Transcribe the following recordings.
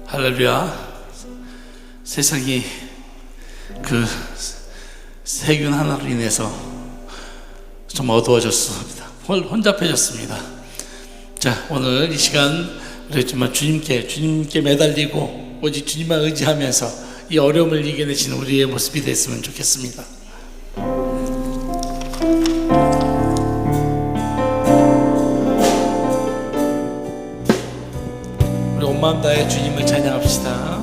할렐루야. 세상이 그 세균 하나로 인해서 좀 어두워졌습니다. 혼잡해졌습니다. 자, 오늘 이 시간 우리 정말 주님께 매달리고 오직 주님만 의지하면서 이 어려움을 이겨내시는 우리의 모습이 됐으면 좋겠습니다. 우리 온 마음 다해 주님을 찬양합시다.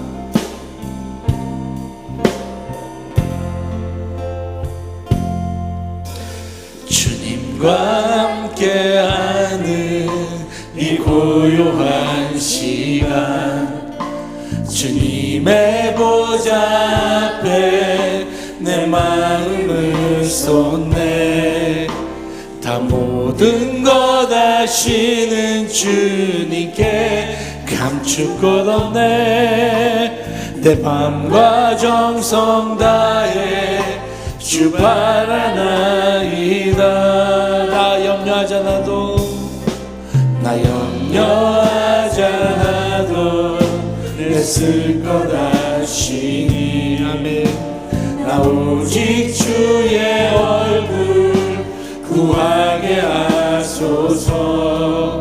주님과 함께하는 이 고요한 시간, 주님의 보좌 앞에 내 마음을 쏟네. 다 모든 것 아시는 주님께 감출 것 없네. 내 밤과 정성 다해 주 바라나이다. 나 염려하지 않아도 내 쓸 것 아시니. 아멘. 나 오직 주의 얼굴 구하게 하소서.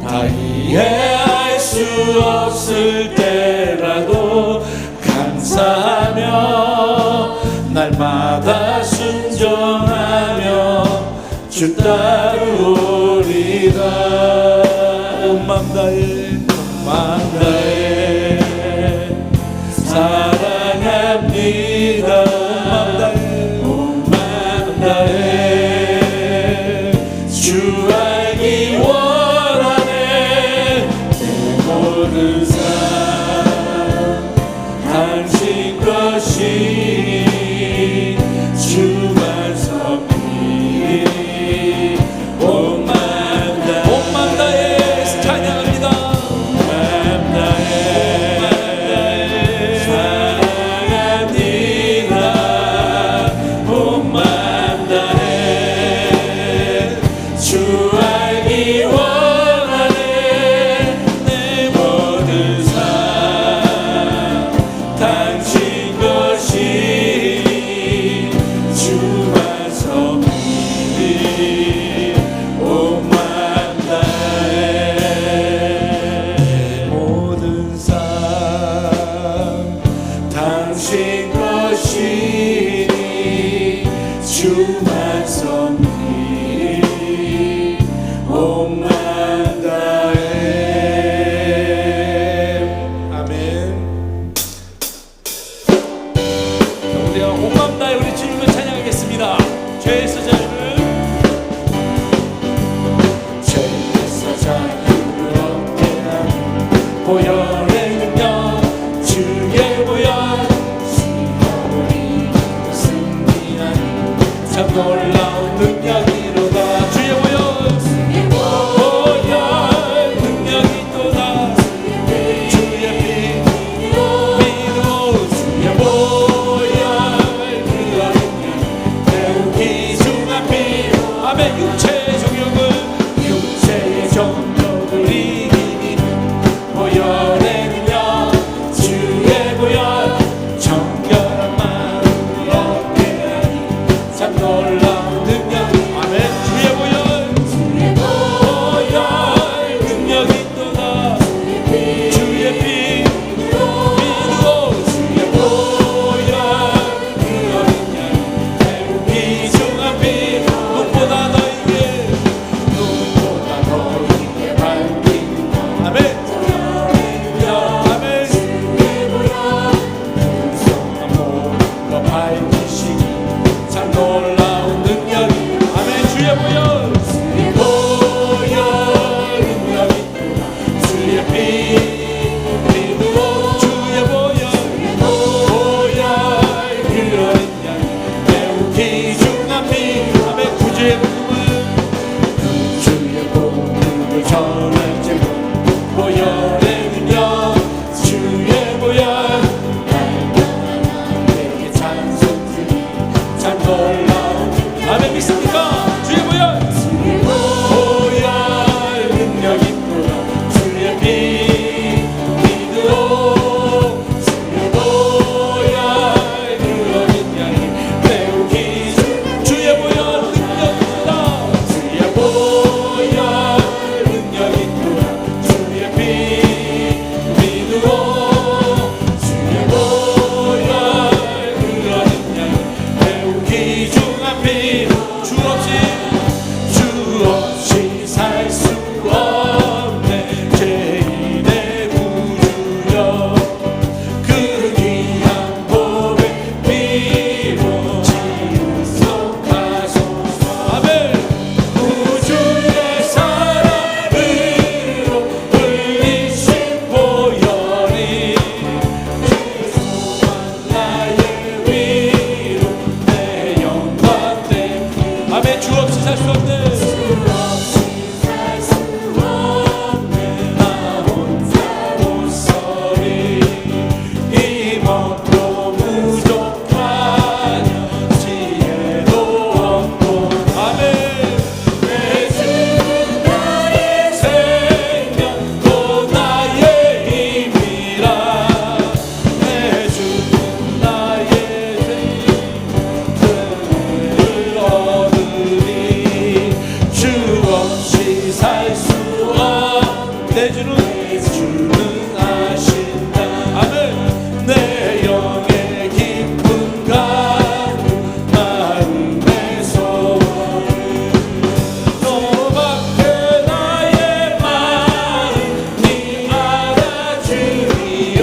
다 이해할 수 없을 때라도 감사하며 날마다 순종하며 주 따르오리다. 온 맘 다해 사랑합니다. 온 맘 다해 주 알기 원하네. 내 모든 삶 당신 것이니 주만 섬기리. 온 맘 다해 찬양합니다. 온 맘 다해 사랑합니다. 온 맘 다해 주 알기 원하네. 내 모든 삶 당신 것이니 주만 섬기리. 온 맘 다해 모든 삶 당신 것이니 주만 섬기리. 온 맘 다해. 아멘. 우리가 온 맘 다해 우리 주님을 찬양하겠습니다. 죄에서 자유를 얻게 하는 보혈의 능력, 주의 보혈 시험을 이기고 승리하니 참 놀라운 능력이로다. 주의 보혈 능력이 또다. 주의 피 믿어. 주의 보혈 그 능력 배우기 중앞이. 아멘. 육체의 정욕을 이기는 보혈의 능력, 주의 보혈 정결한 마음을 얻게 하니 참 놀라운 능력. 아멘. 주의 보혈 능력이 또다. 주의 피 믿고 주의 보혈 그 능력 배우기 중앞이 눈보다 너에게 밝히는 것. 아멘. 아멘. 성한 모든 것 밝히시니 참 놀라운 능력이. 아멘. 주의 보혈 능력이 주의 피 믿고 주의 보혈 그런 양 배우기 중앞이. 아멘. 구주의 복음을 전할지고 보혈의 능력, 주의 보혈 내게 찬송 드리 참 놀라운. 아멘. 믿습니까? 주의 보혈 능력이 또다. 주의 피 주는 아신다. 아멘. 내 영의 깊은 가슴 마음의 소원을 너밖에 나의 마음 네 알아주리요.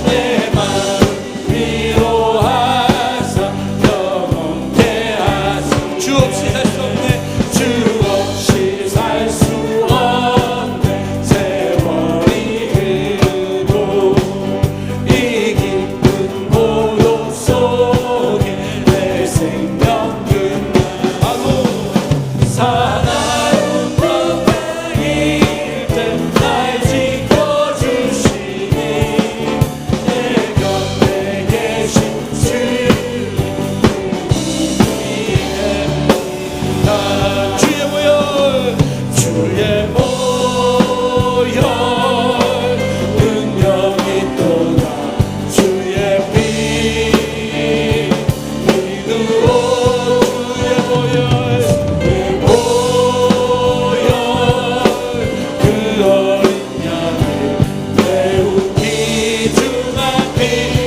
내 마음 위로하사 영원케 하사. 주 없이 살 수 없네. 주 없이 살 수 없네. 세월이 흐르고 이 깊은 고독 속에 내 생명 끝나고 사나운 밤일 때 날 지켜주시니 내 곁에 계신 주의 보혈 능력이 또다. 주의 피 믿으오. 주의 보혈 그 어린 양을 매우 귀중한 피.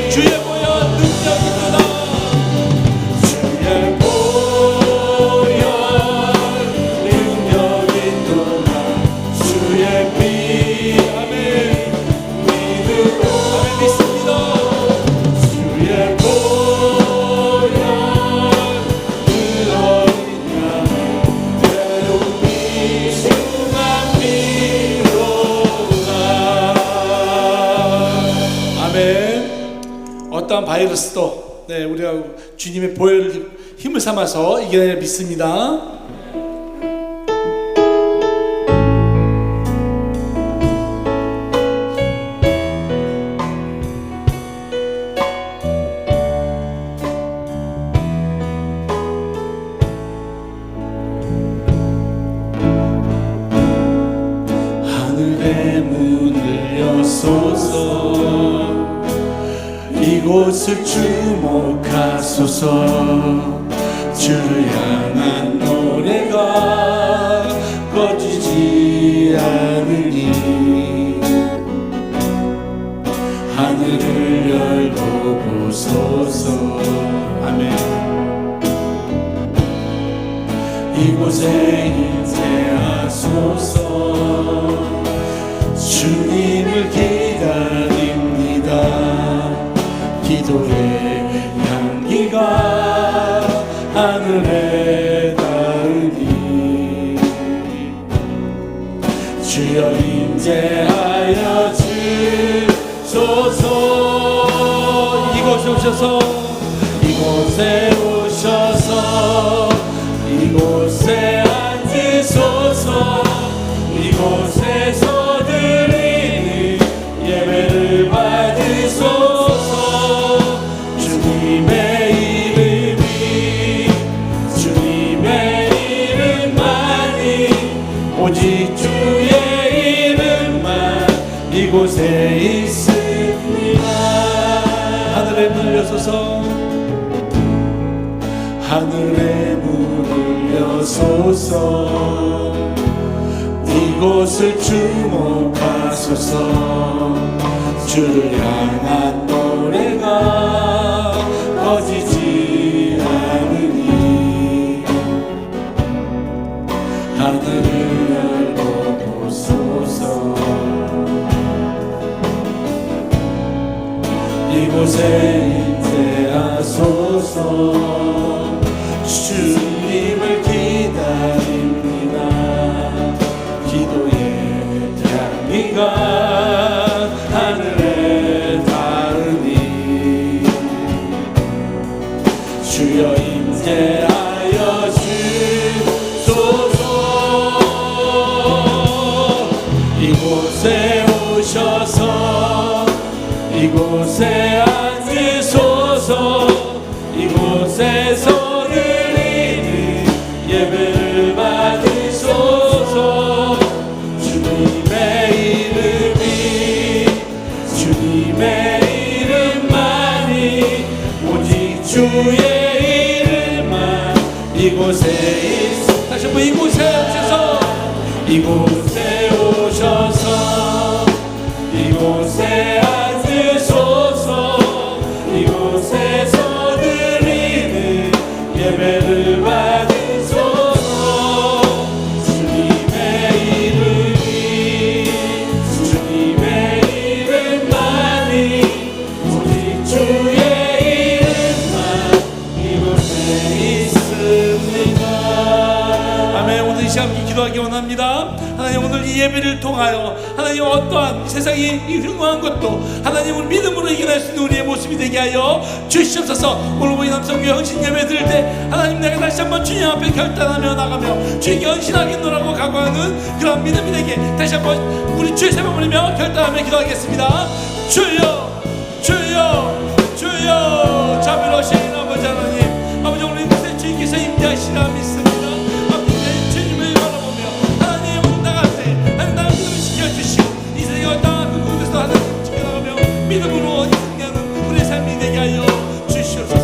주의 보혈 능력이 또다. 주의 보혈 능력이 또다. 주의 피. 아멘. 믿으오. 아멘. 믿습니다. 주의 보혈 그 어린 양을 매우 귀중한 피로다. 아멘. 어떠한 바이러스도 우리가 주님의 보혈을 힘을 삼아서 이겨낼 믿습니다. 하늘의 문을 여소서. 이곳을 주목하소서. 주를 향한 노래가 꺼지지 않으니 하늘을 열고 보소서. 아멘. 이곳에 임재하소서. 주님을 기다립니다. 기도의 향기가 하늘에 닿으니 주여 임재하여 주소서. 이곳에 오셔서 이곳에 오셔서 이곳에 앉으소서. 이곳에서 드리는 예배를 받으소서. 주님의 이름만이 오직 주의 이름만 이곳에 있습니다. 하늘의 문을 여소서. 하늘의 문을 여소서. 이곳을 주목하소서. 주를 향한 노래가 꺼지지 않으니 하늘을 열고 보소서. 이곳에 임재하소서. 주님을 기다립니다. 기도의 향기가 하늘에 닿으니 주여 임재하여 주소서. 이곳에 오셔서 이곳에 앉으소서. 이곳에서 드리는 예배를 받으소서. 주님의 이름만이 오직 주의 이름만 이곳에 있어. 다시 한번 이곳에 오셔서 원합니다. 하나님, 오늘 이 예배를 통하여 하나님 어떠한 세상이 흉흉한 것도 하나님을 믿음으로 이겨낼 수 있는 우리의 모습이 되게 하여 주시옵소서. 오늘 우리 남성교회 헌신 예배 드릴 때 하나님, 내가 다시 한번 주님 앞에 결단하며 나가며 주님께 헌신하겠노라고 각오하는 그런 믿음이 되게 다시 한번 우리 주의 세번 부르며 결단하며 기도하겠습니다. 주여 주여 주여. 자비로우신 아버지 하나님, 아버지, 오늘 이곳에 주님께서 임재하시라 믿습니다. 아버지, 주님을 바라보며 하나님, 오늘 나가세 하나님, 나를 시켜주시고 이 세상에 어떠한 그 곳에서 하나님 지켜나가며 믿음으로 승리하는 우리의 삶이 되게 하여 주시옵소서.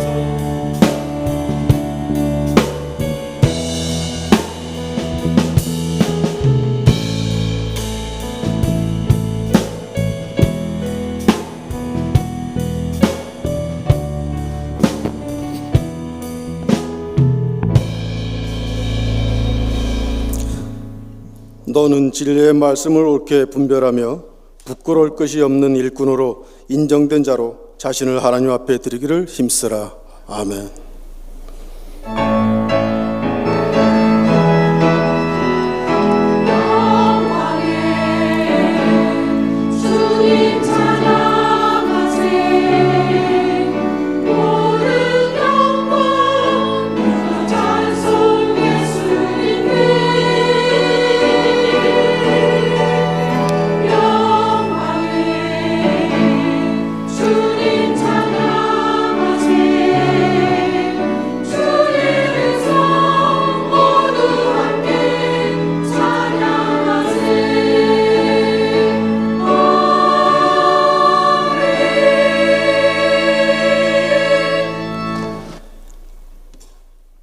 너는 진리의 말씀을 옳게 분별하며 부끄러울 것이 없는 일꾼으로 인정된 자로 자신을 하나님 앞에 드리기를 힘쓰라. 아멘.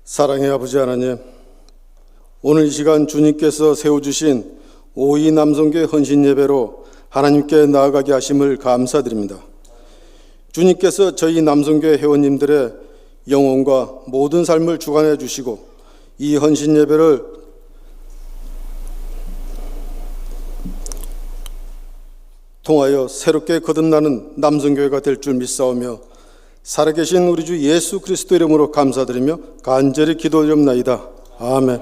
사랑의 아버지 하나님, 오늘 이 시간 주님께서 세워주신 오이 남성교회 헌신 예배로 하나님께 나아가게 하심을 감사드립니다. 주님께서 저희 남성교회 회원님들의 영혼과 모든 삶을 주관해 주시고 이 헌신 예배를 통하여 새롭게 거듭나는 남성교회가 될 줄 믿사오며 살아계신 우리 주 예수 그리스도 이름으로 감사드리며 간절히 기도드립나이다. 아멘.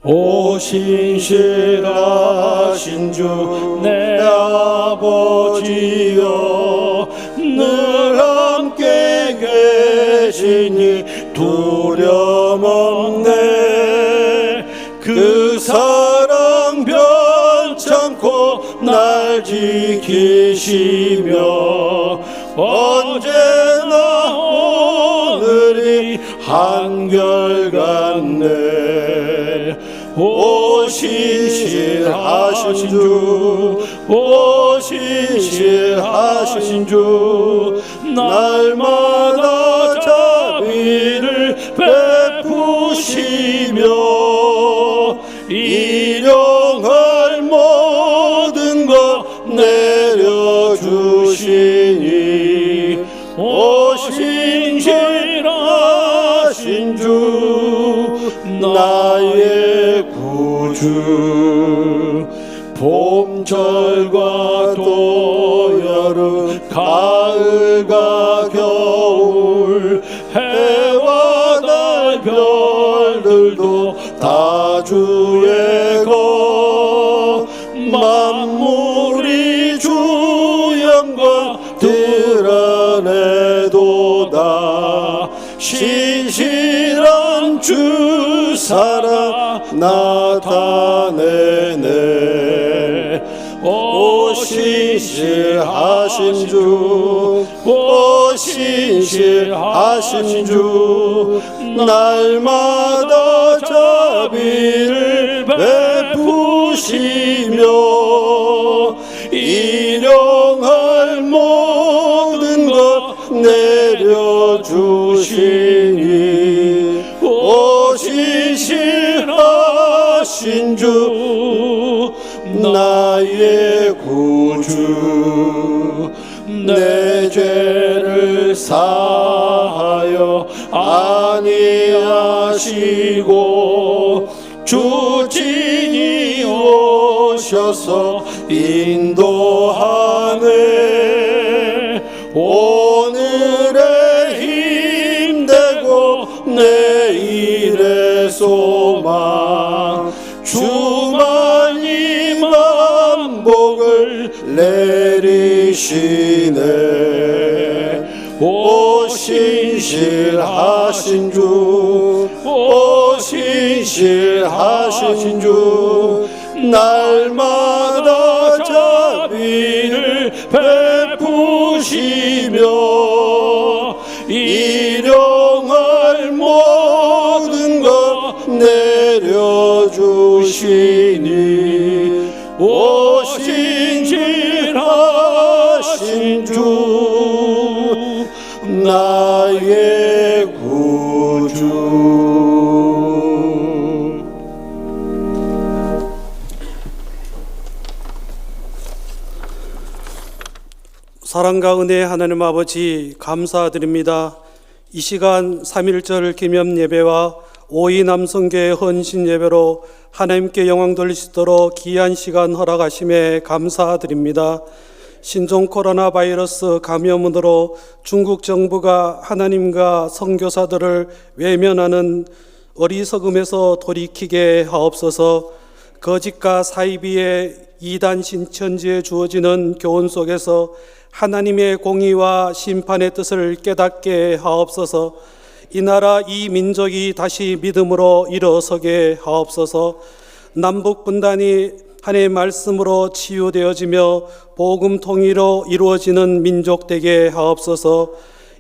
오 신실하신 주 내 아버지여, 늘 함께 계시니 두려움 없네. 그 사랑 변찮고 날 지키시며 언제나 오늘이 한결같네. 오 신실하신 주, 오 신실하신 주, 날마다 자비를 베푸시며 일용할 모든 것 내려주시니 오 신실하신 주, 나의 구주. 봄철과 또 여름, 가을과 겨울, 해와 달 별들도 다 주의 것. 만물이 주 영광 드러내도다. 신실한 주 사랑 나타내네. 오 신실하신 주, 오 신실하신 주, 날마다 자비를 베푸시며 일용할 모든 것 내려주시니 오 신실하신 주, 나의 구주. 내 죄를 사하여 아니하시고 주 진이 주셔서 인도하네. 오늘의 힘되고 내일의 소망, 주만이 만복을 내리시네. 오 신실하신 주, 오 신실하신 주, 날마다 자비를 베푸시며 일용할 모든 것 내려주시니. 오 신실하신 주, 나의 구주. 사랑과 은혜의 하나님 아버지, 감사드립니다. 이 시간 3.1절 기념 예배와 5.2 남성교회 헌신 예배로 하나님께 영광 돌리시도록 귀한 시간 허락하심에 감사드립니다. 신종 코로나 바이러스 감염으로 중국 정부가 하나님과 선교사들을 외면하는 어리석음에서 돌이키게 하옵소서. 거짓과 사이비의 이단 신천지에 주어지는 교훈 속에서 하나님의 공의와 심판의 뜻을 깨닫게 하옵소서. 이 나라 이 민족이 다시 믿음으로 일어서게 하옵소서. 남북 분단이 하나님의 말씀으로 치유되어지며 복음 통일로 이루어지는 민족 되게 하옵소서.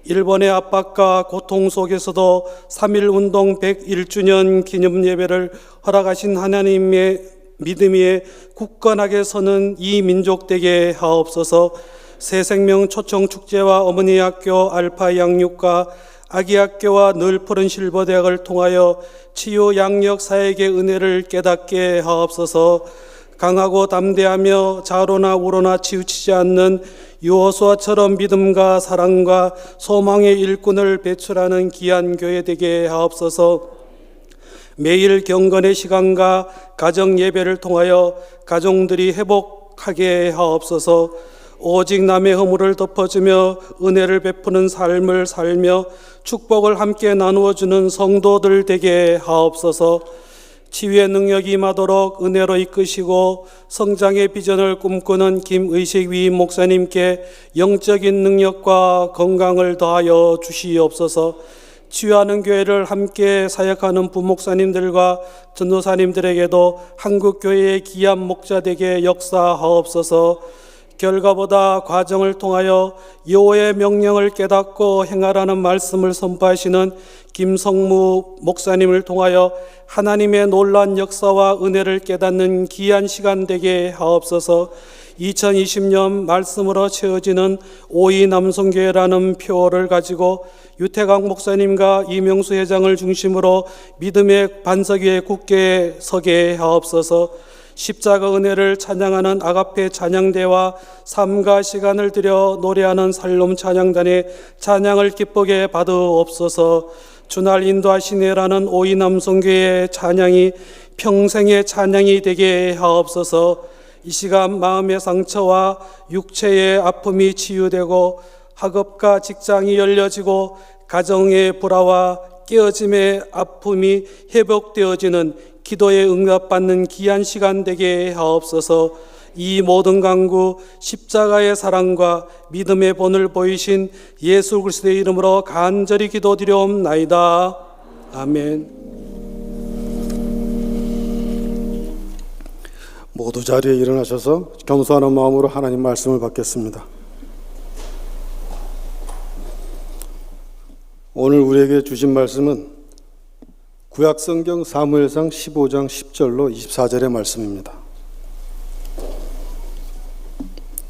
일본의 압박과 고통 속에서도 3.1운동 101주년 기념 예배를 허락하신 하나님의 믿음에 굳건하게 서는 이 민족 되게 하옵소서. 새생명 초청축제와 어머니 학교 알파 양육과 아기 학교와 늘 푸른 실버대학을 통하여 치유 양력 사역의 은혜를 깨닫게 하옵소서. 강하고 담대하며 자로나 우로나 치우치지 않는 여호수아처럼 믿음과 사랑과 소망의 일꾼을 배출하는 귀한 교회 되게 하옵소서. 매일 경건의 시간과 가정 예배를 통하여 가정들이 회복하게 하옵소서. 오직 남의 허물을 덮어주며 은혜를 베푸는 삶을 살며 축복을 함께 나누어주는 성도들 되게 하옵소서. 치유의 능력이 임하도록 은혜로 이끄시고 성장의 비전을 꿈꾸는 김의식 위임 목사님께 영적인 능력과 건강을 더하여 주시옵소서. 치유하는 교회를 함께 사역하는 부목사님들과 전도사님들에게도 한국교회의 귀한 목자 되게 역사하옵소서. 결과보다 과정을 통하여 여호와의 명령을 깨닫고 행하라는 말씀을 선포하시는 김성무 목사님을 통하여 하나님의 놀라운 역사와 은혜를 깨닫는 귀한 시간 되게 하옵소서. 2020년 말씀으로 채워지는 5.2 남성교회라는 표어를 가지고 유태강 목사님과 이명수 회장을 중심으로 믿음의 반석 위에 굳게 서게 하옵소서. 십자가 은혜를 찬양하는 아가페 찬양대와 삶과 시간을 들여 노래하는 살롬 찬양단의 찬양을 기쁘게 받으옵소서. 주날 인도하시네라는 5.2 남성교회의 찬양이 평생의 찬양이 되게 하옵소서. 이 시간 마음의 상처와 육체의 아픔이 치유되고 학업과 직장이 열려지고 가정의 불화와 깨어짐의 아픔이 회복되어지는 기도에 응답받는 귀한 시간 되게 하옵소서. 이 모든 간구 십자가의 사랑과 믿음의 본을 보이신 예수 그리스도의 이름으로 간절히 기도드리옵나이다. 아멘. 모두 자리에 일어나셔서 겸손한 마음으로 하나님 말씀을 받겠습니다. 오늘 우리에게 주신 말씀은 구약성경 사무엘상 15장 10절로 24절의 말씀입니다.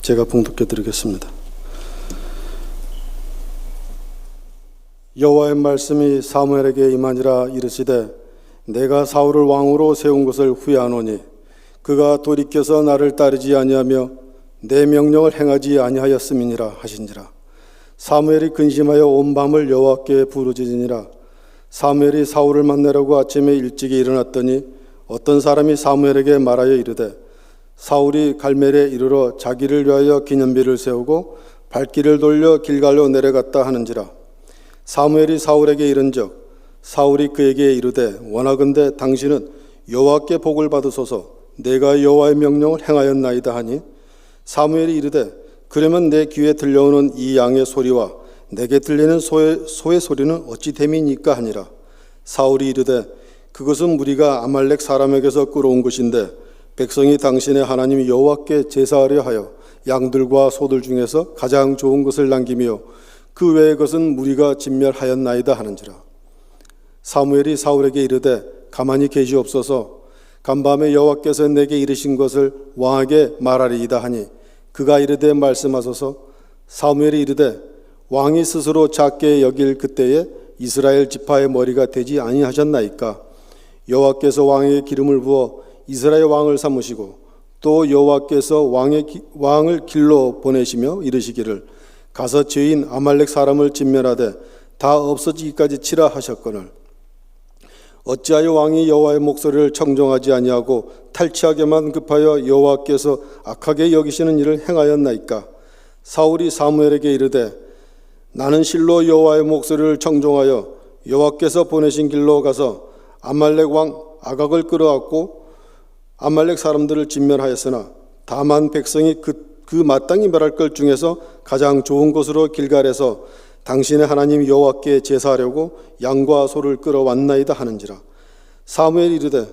제가 봉독해 드리겠습니다. 여호와의 말씀이 사무엘에게 임하니라. 이르시되 내가 사울을 왕으로 세운 것을 후회하노니 그가 돌이켜서 나를 따르지 아니하며 내 명령을 행하지 아니하였음이니라 하신지라. 사무엘이 근심하여 온 밤을 여호와께 부르짖으니라. 사무엘이 사울을 만나려고 아침에 일찍이 일어났더니 어떤 사람이 사무엘에게 말하여 이르되 사울이 갈멜에 이르러 자기를 위하여 기념비를 세우고 발길을 돌려 길갈로 내려갔다 하는지라. 사무엘이 사울에게 이른적 사울이 그에게 이르되 원하건대 당신은 여호와께 복을 받으소서. 내가 여호와의 명령을 행하였나이다 하니 사무엘이 이르되 그러면 내 귀에 들려오는 이 양의 소리와 내게 들리는 소의 소리는 어찌 됨이니까 하니라. 사울이 이르되 그것은 무리가 아말렉 사람에게서 끌어온 것인데 백성이 당신의 하나님 여호와께 제사하려 하여 양들과 소들 중에서 가장 좋은 것을 남기며 그 외의 것은 무리가 진멸하였나이다 하는지라. 사무엘이 사울에게 이르되 가만히 계시옵소서. 간밤에 여호와께서 내게 이르신 것을 왕에게 말하리이다 하니 그가 이르되 말씀하소서. 사무엘이 이르되 왕이 스스로 작게 여길 그때에 이스라엘 지파의 머리가 되지 아니하셨나이까. 여호와께서 왕에게 기름을 부어 이스라엘 왕을 삼으시고 또 여호와께서 왕을 길로 보내시며 이르시기를 가서 죄인 아말렉 사람을 진멸하되 다 없어지기까지 치라 하셨거늘 어찌하여 왕이 여호와의 목소리를 청종하지 아니하고 탈취하게만 급하여 여호와께서 악하게 여기시는 일을 행하였나이까. 사울이 사무엘에게 이르되 나는 실로 여호와의 목소리를 청종하여 여호와께서 보내신 길로 가서 아말렉 왕 아각을 끌어왔고 아말렉 사람들을 진멸하였으나 다만 백성이 그 마땅히 멸할 것 중에서 가장 좋은 곳으로 길갈에서 당신의 하나님 여호와께 제사하려고 양과 소를 끌어왔나이다 하는지라. 사무엘이 이르되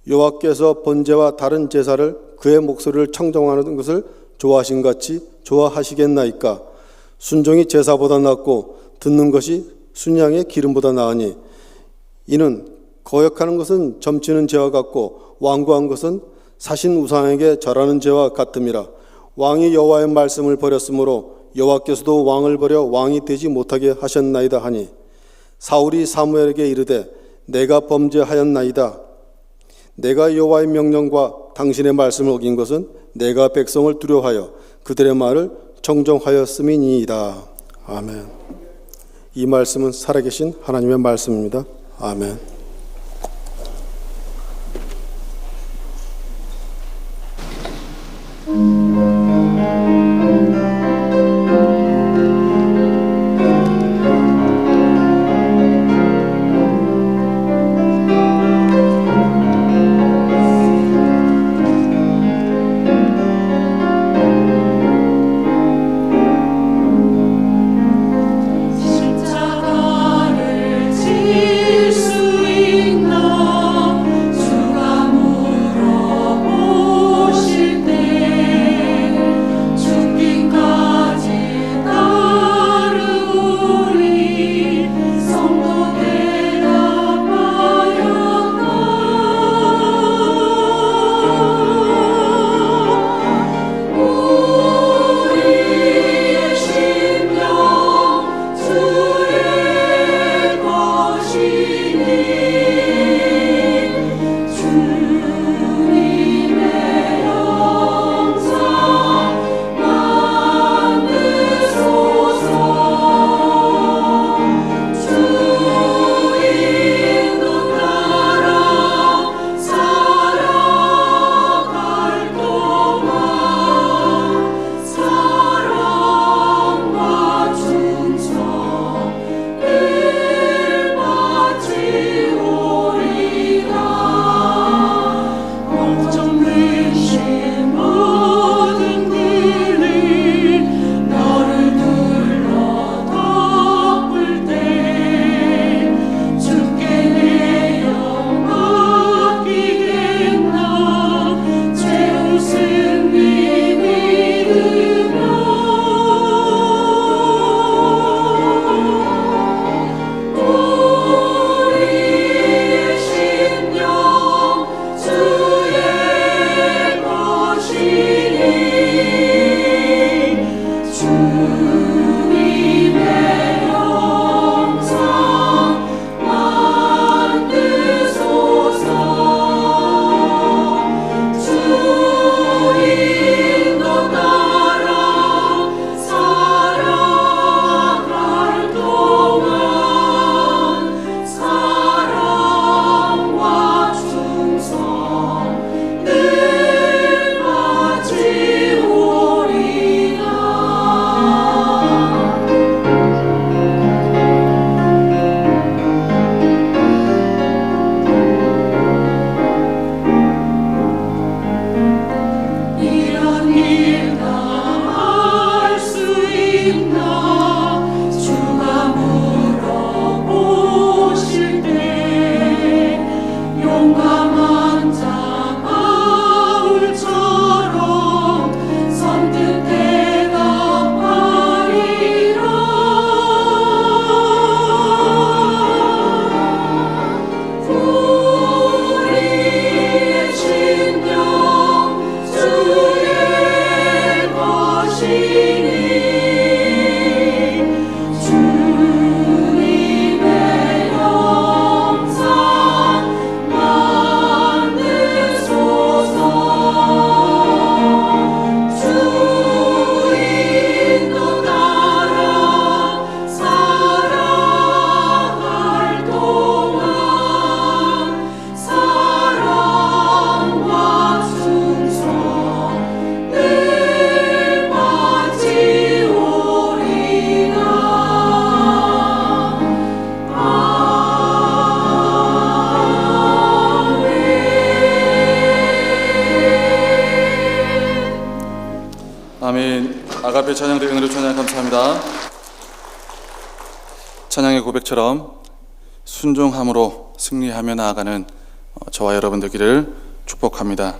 여호와께서 번제와 다른 제사를 그의 목소리를 청정하는 것을 좋아하신 같이 좋아하시겠나이까. 순종이 제사보다 낫고 듣는 것이 순양의 기름보다 나으니 이는 거역하는 것은 점치는 죄와 같고 완고한 것은 사신 우상에게 절하는 죄와 같음이라. 왕이 여호와의 말씀을 버렸으므로 여호와께서도 왕을 버려 왕이 되지 못하게 하셨나이다 하니 사울이 사무엘에게 이르되 내가 범죄하였나이다. 내가 여호와의 명령과 당신의 말씀을 어긴 것은 내가 백성을 두려워하여 그들의 말을 정정하였음이니이다. 아멘. 이 말씀은 살아계신 하나님의 말씀입니다. 아멘. 십자가를 질 수 아멘. 아가페 찬양대 은혜로 찬양 감사합니다. 찬양의 고백처럼 순종함으로 승리하며 나아가는 저와 여러분 되기를 축복합니다.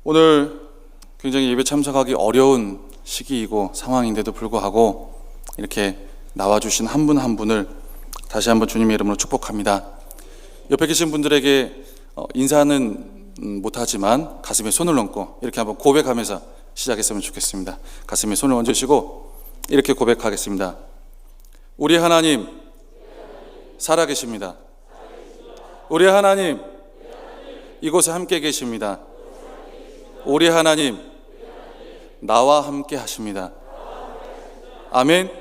오늘 굉장히 예배 참석하기 어려운 시기이고 상황인데도 불구하고 이렇게 나와주신 한 분 한 분을 다시 한번 주님의 이름으로 축복합니다. 옆에 계신 분들에게 인사는 못하지만 가슴에 손을 얹고 이렇게 한번 고백하면서 시작했으면 좋겠습니다. 가슴에 손을 얹으시고 이렇게 고백하겠습니다. 우리 하나님 살아계십니다. 우리 하나님 이곳에 함께 계십니다. 우리 하나님 나와 함께 하십니다. 아멘.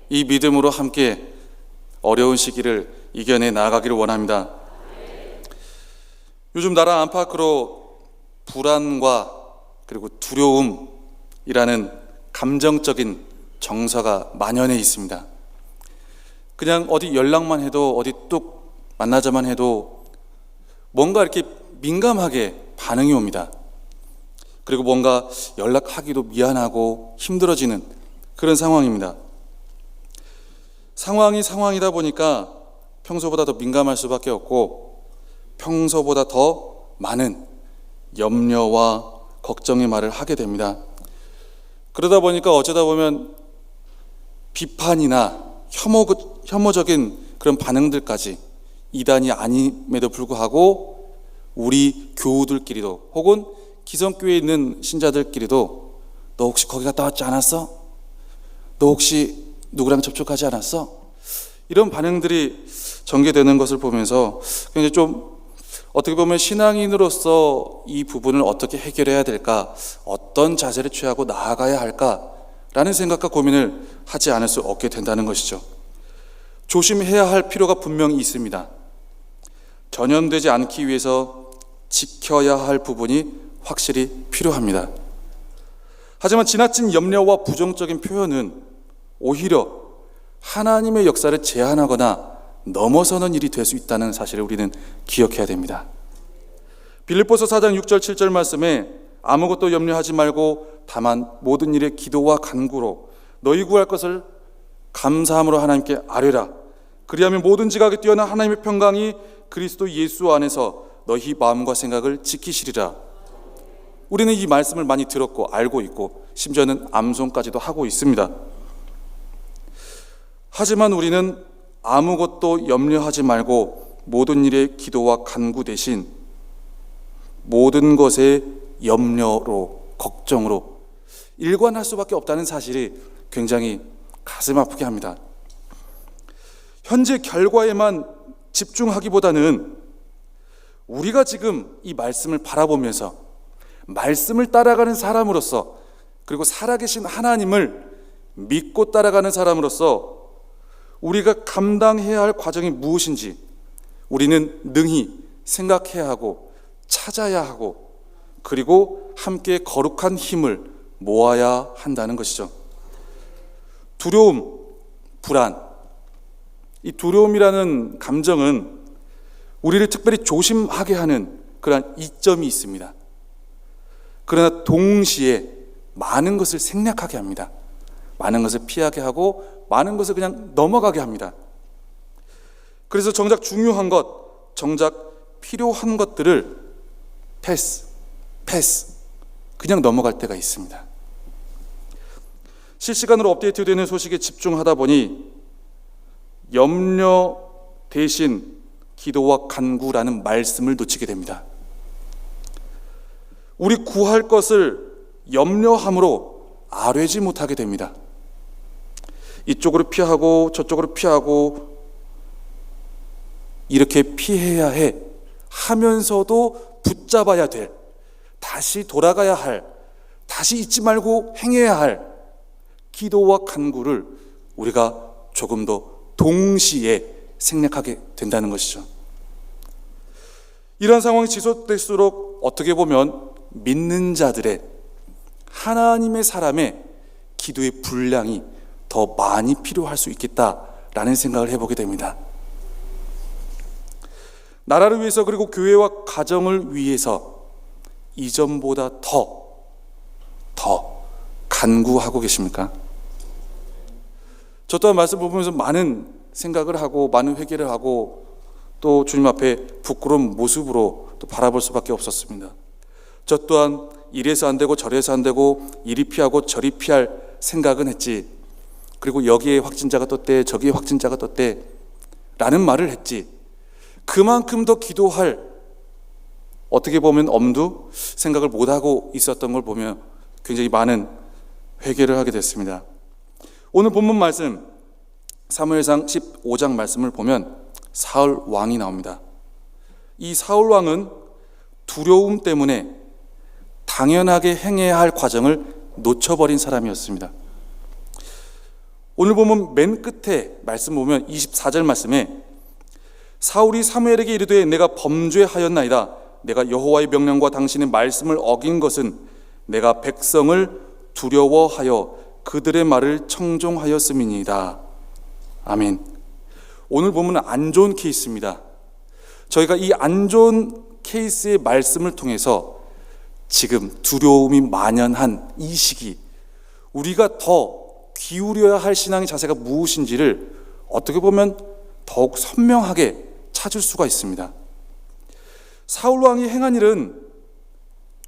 이 믿음으로 함께 어려운 시기를 이겨내 나아가기를 원합니다. 요즘 나라 안팎으로 불안과 그리고 두려움이라는 감정적인 정서가 만연해 있습니다. 그냥 어디 연락만 해도 어디 뚝 만나자만 해도 뭔가 이렇게 민감하게 반응이 옵니다. 그리고 뭔가 연락하기도 미안하고 힘들어지는 그런 상황입니다. 상황이 상황이다 보니까 평소보다 더 민감할 수밖에 없고 평소보다 더 많은 염려와 걱정의 말을 하게 됩니다. 그러다 보니까 어쩌다 보면 비판이나 혐오적인 그런 반응들까지 이단이 아님에도 불구하고 우리 교우들끼리도 혹은 기성교회에 있는 신자들끼리도 너 혹시 거기 갔다 왔지 않았어? 너 혹시 누구랑 접촉하지 않았어? 이런 반응들이 전개되는 것을 보면서 굉장히 좀 어떻게 보면 신앙인으로서 이 부분을 어떻게 해결해야 될까, 어떤 자세를 취하고 나아가야 할까라는 생각과 고민을 하지 않을 수 없게 된다는 것이죠. 조심해야 할 필요가 분명히 있습니다. 전염되지 않기 위해서 지켜야 할 부분이 확실히 필요합니다. 하지만 지나친 염려와 부정적인 표현은 오히려 하나님의 역사를 제한하거나 넘어서는 일이 될 수 있다는 사실을 우리는 기억해야 됩니다. 빌립보서 4장 6절 7절 말씀에 아무것도 염려하지 말고 다만 모든 일에 기도와 간구로 너희 구할 것을 감사함으로 하나님께 아뢰라. 그리하면 모든 지각에 뛰어난 하나님의 평강이 그리스도 예수 안에서 너희 마음과 생각을 지키시리라. 우리는 이 말씀을 많이 들었고 알고 있고 심지어는 암송까지도 하고 있습니다. 하지만 우리는 아무것도 염려하지 말고 모든 일에 기도와 간구 대신 모든 것에 염려로 걱정으로 일관할 수밖에 없다는 사실이 굉장히 가슴 아프게 합니다. 현재 결과에만 집중하기보다는 우리가 지금 이 말씀을 바라보면서 말씀을 따라가는 사람으로서 그리고 살아계신 하나님을 믿고 따라가는 사람으로서 우리가 감당해야 할 과정이 무엇인지 우리는 능히 생각해야 하고 찾아야 하고 그리고 함께 거룩한 힘을 모아야 한다는 것이죠. 두려움, 불안, 이 두려움이라는 감정은 우리를 특별히 조심하게 하는 그러한 이점이 있습니다. 그러나 동시에 많은 것을 생략하게 합니다. 많은 것을 피하게 하고 많은 것을 그냥 넘어가게 합니다. 그래서 정작 중요한 것, 정작 필요한 것들을 패스, 그냥 넘어갈 때가 있습니다. 실시간으로 업데이트되는 소식에 집중하다 보니 염려 대신 기도와 간구라는 말씀을 놓치게 됩니다. 우리 구할 것을 염려함으로 아뢰지 못하게 됩니다. 이쪽으로 피하고 저쪽으로 피하고 이렇게 피해야 해 하면서도 붙잡아야 될, 다시 돌아가야 할, 다시 잊지 말고 행해야 할 기도와 간구를 우리가 조금 더 동시에 생략하게 된다는 것이죠. 이런 상황이 지속될수록 어떻게 보면 믿는 자들의, 하나님의 사람의 기도의 분량이 더 많이 필요할 수 있겠다라는 생각을 해보게 됩니다. 나라를 위해서 그리고 교회와 가정을 위해서 이전보다 더 간구하고 계십니까? 저 또한 말씀 보면서 많은 생각을 하고 많은 회개를 하고 또 주님 앞에 부끄러운 모습으로 또 바라볼 수밖에 없었습니다. 저 또한 이래서 안 되고 저래서 안 되고 이리 피하고 저리 피할 생각은 했지, 그리고 여기에 확진자가 떴대 저기에 확진자가 떴대 라는 말을 했지, 그만큼 더 기도할, 어떻게 보면 엄두 생각을 못하고 있었던 걸 보면 굉장히 많은 회개를 하게 됐습니다. 오늘 본문 말씀 사무엘상 15장 말씀을 보면 사울 왕이 나옵니다. 이 사울 왕은 두려움 때문에 당연하게 행해야 할 과정을 놓쳐버린 사람이었습니다. 오늘 보면 맨 끝에 말씀 보면 24절 말씀에 사울이 사무엘에게 이르되 내가 범죄하였나이다. 내가 여호와의 명령과 당신의 말씀을 어긴 것은 내가 백성을 두려워하여 그들의 말을 청종하였음이니이다. 아멘. 오늘 보면 안 좋은 케이스입니다. 저희가 이 안 좋은 케이스의 말씀을 통해서 지금 두려움이 만연한 이 시기, 우리가 더 기울여야 할 신앙의 자세가 무엇인지를 어떻게 보면 더욱 선명하게 찾을 수가 있습니다. 사울 왕이 행한 일은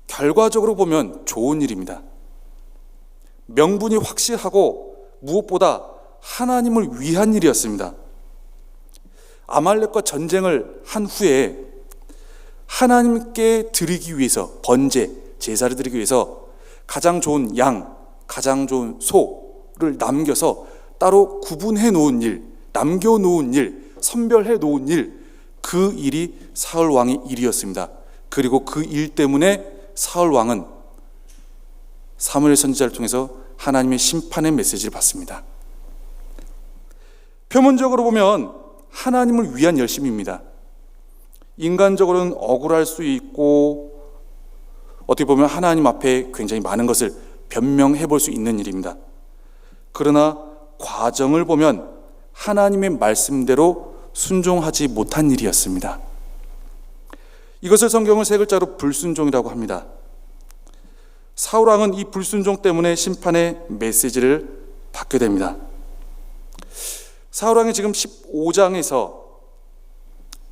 결과적으로 보면 좋은 일입니다. 명분이 확실하고 무엇보다 하나님을 위한 일이었습니다. 아말렉과 전쟁을 한 후에 하나님께 드리기 위해서, 번제, 제사를 드리기 위해서 가장 좋은 양, 가장 좋은 소를 남겨서 따로 구분해 놓은 일, 남겨 놓은 일, 선별해 놓은 일, 그 일이 사울 왕의 일이었습니다. 그리고 그 일 때문에 사울 왕은 사무엘 선지자를 통해서 하나님의 심판의 메시지를 받습니다. 표면적으로 보면 하나님을 위한 열심입니다. 인간적으로는 억울할 수 있고 어떻게 보면 하나님 앞에 굉장히 많은 것을 변명해 볼 수 있는 일입니다. 그러나 과정을 보면 하나님의 말씀대로 순종하지 못한 일이었습니다. 이것을 성경은 세 글자로 불순종이라고 합니다. 사울 왕은 이 불순종 때문에 심판의 메시지를 받게 됩니다. 사울 왕이 지금 15장에서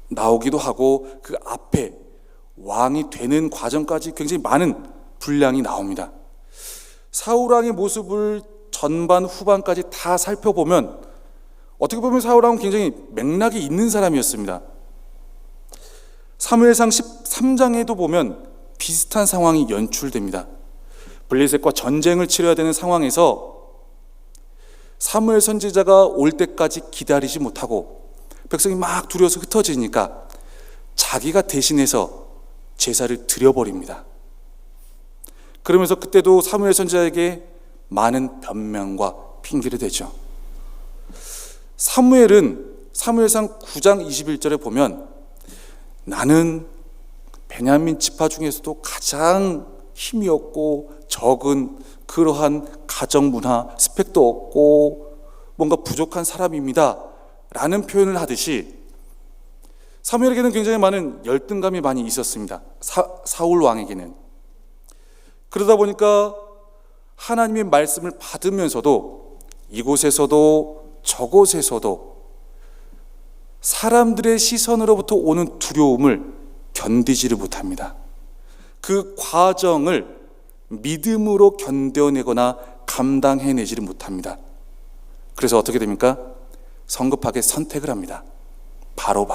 나오기도 하고 그 앞에 왕이 되는 과정까지 굉장히 많은 분량이 나옵니다. 사울 왕의 모습을 전반 후반까지 다 살펴보면 어떻게 보면 사울 왕은 굉장히 맥락이 있는 사람이었습니다. 사무엘상 13장에도 보면 비슷한 상황이 연출됩니다. 블레셋과 전쟁을 치러야 되는 상황에서 사무엘 선지자가 올 때까지 기다리지 못하고 백성이 막 두려워서 흩어지니까 자기가 대신해서 제사를 드려버립니다. 그러면서 그때도 사무엘 선지자에게 많은 변명과 핑계를 대죠. 사무엘은 사무엘상 9장 21절에 보면 나는 베냐민 지파 중에서도 가장 힘이 없고 적은 그러한 가정 문화 스펙도 없고 뭔가 부족한 사람입니다 라는 표현을 하듯이 사무엘에게는 굉장히 많은 열등감이 많이 있었습니다. 사울 왕에게는. 그러다 보니까 하나님의 말씀을 받으면서도 이곳에서도 저곳에서도 사람들의 시선으로부터 오는 두려움을 견디지를 못합니다. 그 과정을 믿음으로 견뎌내거나 감당해내지를 못합니다. 그래서 어떻게 됩니까? 성급하게 선택을 합니다. 바로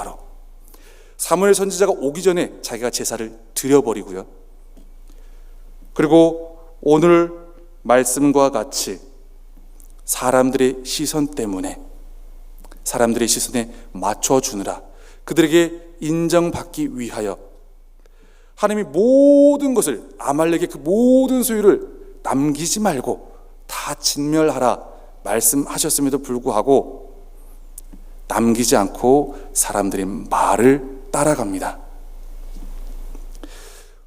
사무엘 선지자가 오기 전에 자기가 제사를 드려버리고요. 그리고 오늘 말씀과 같이 사람들의 시선 때문에, 사람들의 시선에 맞춰주느라, 그들에게 인정받기 위하여 하나님이 모든 것을, 아말렉의 그 모든 소유를 남기지 말고 다 진멸하라 말씀하셨음에도 불구하고 남기지 않고 사람들의 말을 따라갑니다.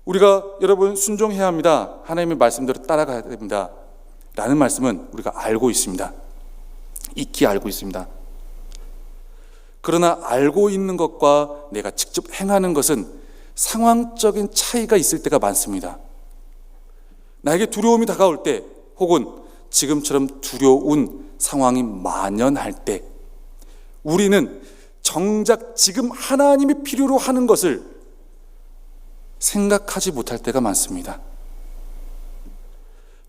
우리가 여러분 순종해야 합니다. 하나님의 말씀대로 따라가야 됩니다. 라는 말씀은 우리가 알고 있습니다. 익히 알고 있습니다. 그러나 알고 있는 것과 내가 직접 행하는 것은 상황적인 차이가 있을 때가 많습니다. 나에게 두려움이 다가올 때, 혹은 지금처럼 두려운 상황이 만연할 때, 우리는 정작 지금 하나님이 필요로 하는 것을 생각하지 못할 때가 많습니다.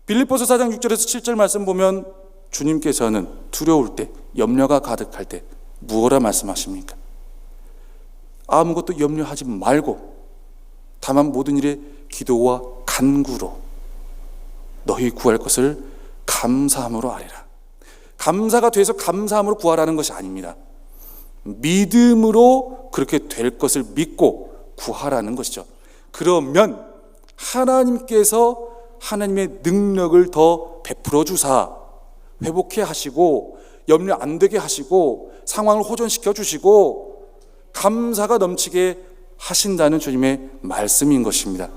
빌립보서 4장 6절에서 7절 말씀 보면 주님께서는 두려울 때, 염려가 가득할 때 무엇라 말씀하십니까? 아무것도 염려하지 말고 다만 모든 일에 기도와 간구로 너희 구할 것을 감사함으로 아뢰라. 감사가 돼서 감사함으로 구하라는 것이 아닙니다. 믿음으로 그렇게 될 것을 믿고 구하라는 것이죠. 그러면 하나님께서 하나님의 능력을 더 베풀어 주사 회복해 하시고 염려 안 되게 하시고 상황을 호전시켜 주시고 감사가 넘치게 하신다는 주님의 말씀인 것입니다.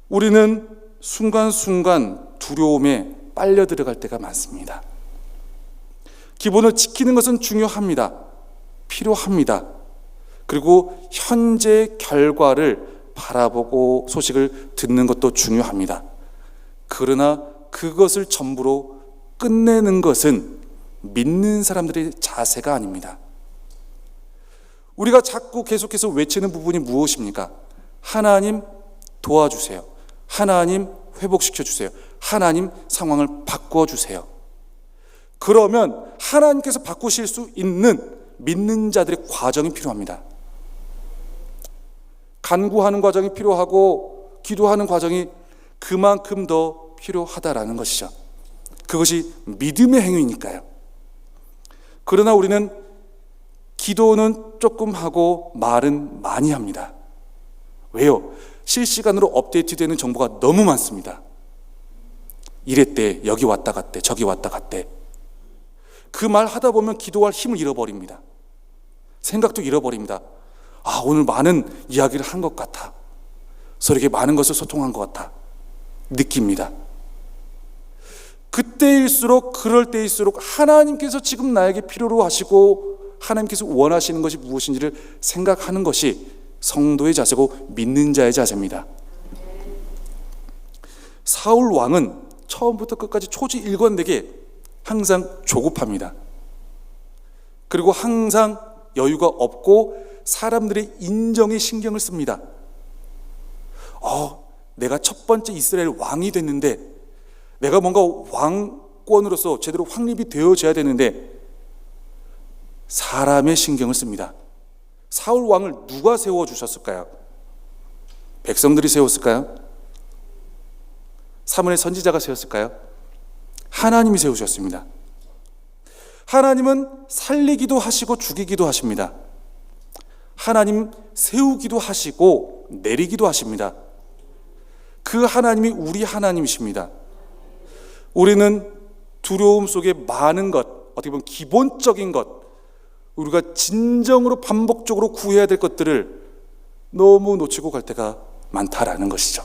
우리는 순간순간 두려움에 빨려 들어갈 때가 많습니다. 기본을 지키는 것은 중요합니다. 필요합니다. 그리고 현재 결과를 바라보고 소식을 듣는 것도 중요합니다. 그러나 그것을 전부로 끝내는 것은 믿는 사람들의 자세가 아닙니다. 우리가 자꾸 계속해서 외치는 부분이 무엇입니까? 하나님 도와주세요. 하나님 회복시켜 주세요. 하나님 상황을 바꿔 주세요. 그러면 하나님께서 바꾸실 수 있는 믿는 자들의 과정이 필요합니다. 간구하는 과정이 필요하고 기도하는 과정이 그만큼 더 필요하다라는 것이죠. 그것이 믿음의 행위니까요. 그러나 우리는 기도는 조금 하고 말은 많이 합니다. 왜요? 실시간으로 업데이트되는 정보가 너무 많습니다. 이랬대, 여기 왔다 갔대, 저기 왔다 갔대. 그 말 하다 보면 기도할 힘을 잃어버립니다. 생각도 잃어버립니다. 아, 오늘 많은 이야기를 한 것 같아. 서로에게 많은 것을 소통한 것 같아. 느낍니다. 그때일수록, 그럴 때일수록 하나님께서 지금 나에게 필요로 하시고 하나님께서 원하시는 것이 무엇인지를 생각하는 것이 성도의 자세고 믿는 자의 자세입니다. 사울 왕은 처음부터 끝까지 초지일관되게 항상 조급합니다. 그리고 항상 여유가 없고 사람들의 인정에 신경을 씁니다. 내가 첫 번째 이스라엘 왕이 됐는데, 내가 뭔가 왕권으로서 제대로 확립이 되어져야 되는데 사람의 신경을 씁니다. 사울 왕을 누가 세워주셨을까요? 백성들이 세웠을까요? 사무엘 선지자가 세웠을까요? 하나님이 세우셨습니다. 하나님은 살리기도 하시고 죽이기도 하십니다. 하나님 세우기도 하시고 내리기도 하십니다. 그 하나님이 우리 하나님이십니다. 우리는 두려움 속에 많은 것, 어떻게 보면 기본적인 것, 우리가 진정으로 반복적으로 구해야 될 것들을 너무 놓치고 갈 때가 많다라는 것이죠.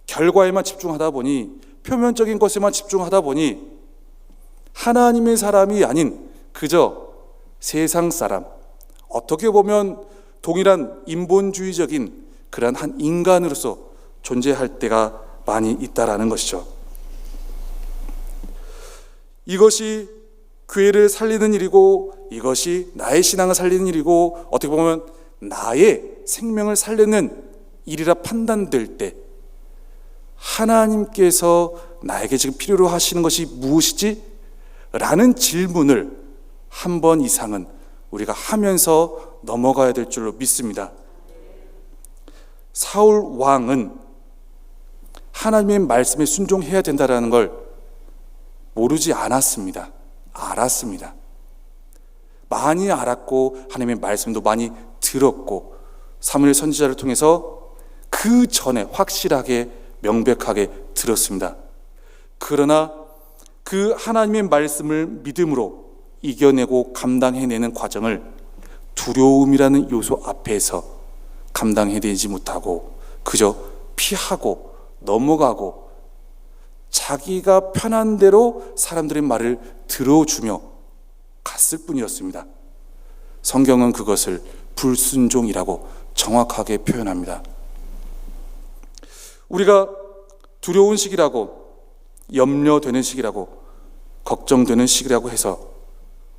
결과에만 집중하다 보니, 표면적인 것에만 집중하다 보니 하나님의 사람이 아닌 그저 세상 사람, 어떻게 보면 동일한 인본주의적인 그러한 한 인간으로서 존재할 때가 많이 있다라는 것이죠. 이것이 교회를 살리는 일이고, 이것이 나의 신앙을 살리는 일이고, 어떻게 보면 나의 생명을 살리는 일이라 판단될 때 하나님께서 나에게 지금 필요로 하시는 것이 무엇이지? 라는 질문을 한 번 이상은 우리가 하면서 넘어가야 될 줄로 믿습니다. 사울 왕은 하나님의 말씀에 순종해야 된다는 걸 모르지 않았습니다. 알았습니다. 많이 알았고 하나님의 말씀도 많이 들었고 사무엘 선지자를 통해서 그 전에 확실하게 명백하게 들었습니다. 그러나 그 하나님의 말씀을 믿음으로 이겨내고 감당해내는 과정을 두려움이라는 요소 앞에서 감당해내지 못하고 그저 피하고 넘어가고 자기가 편한 대로 사람들의 말을 들어주며 갔을 뿐이었습니다. 성경은 그것을 불순종이라고 정확하게 표현합니다. 우리가 두려운 시기라고, 염려되는 시기라고, 걱정되는 시기라고 해서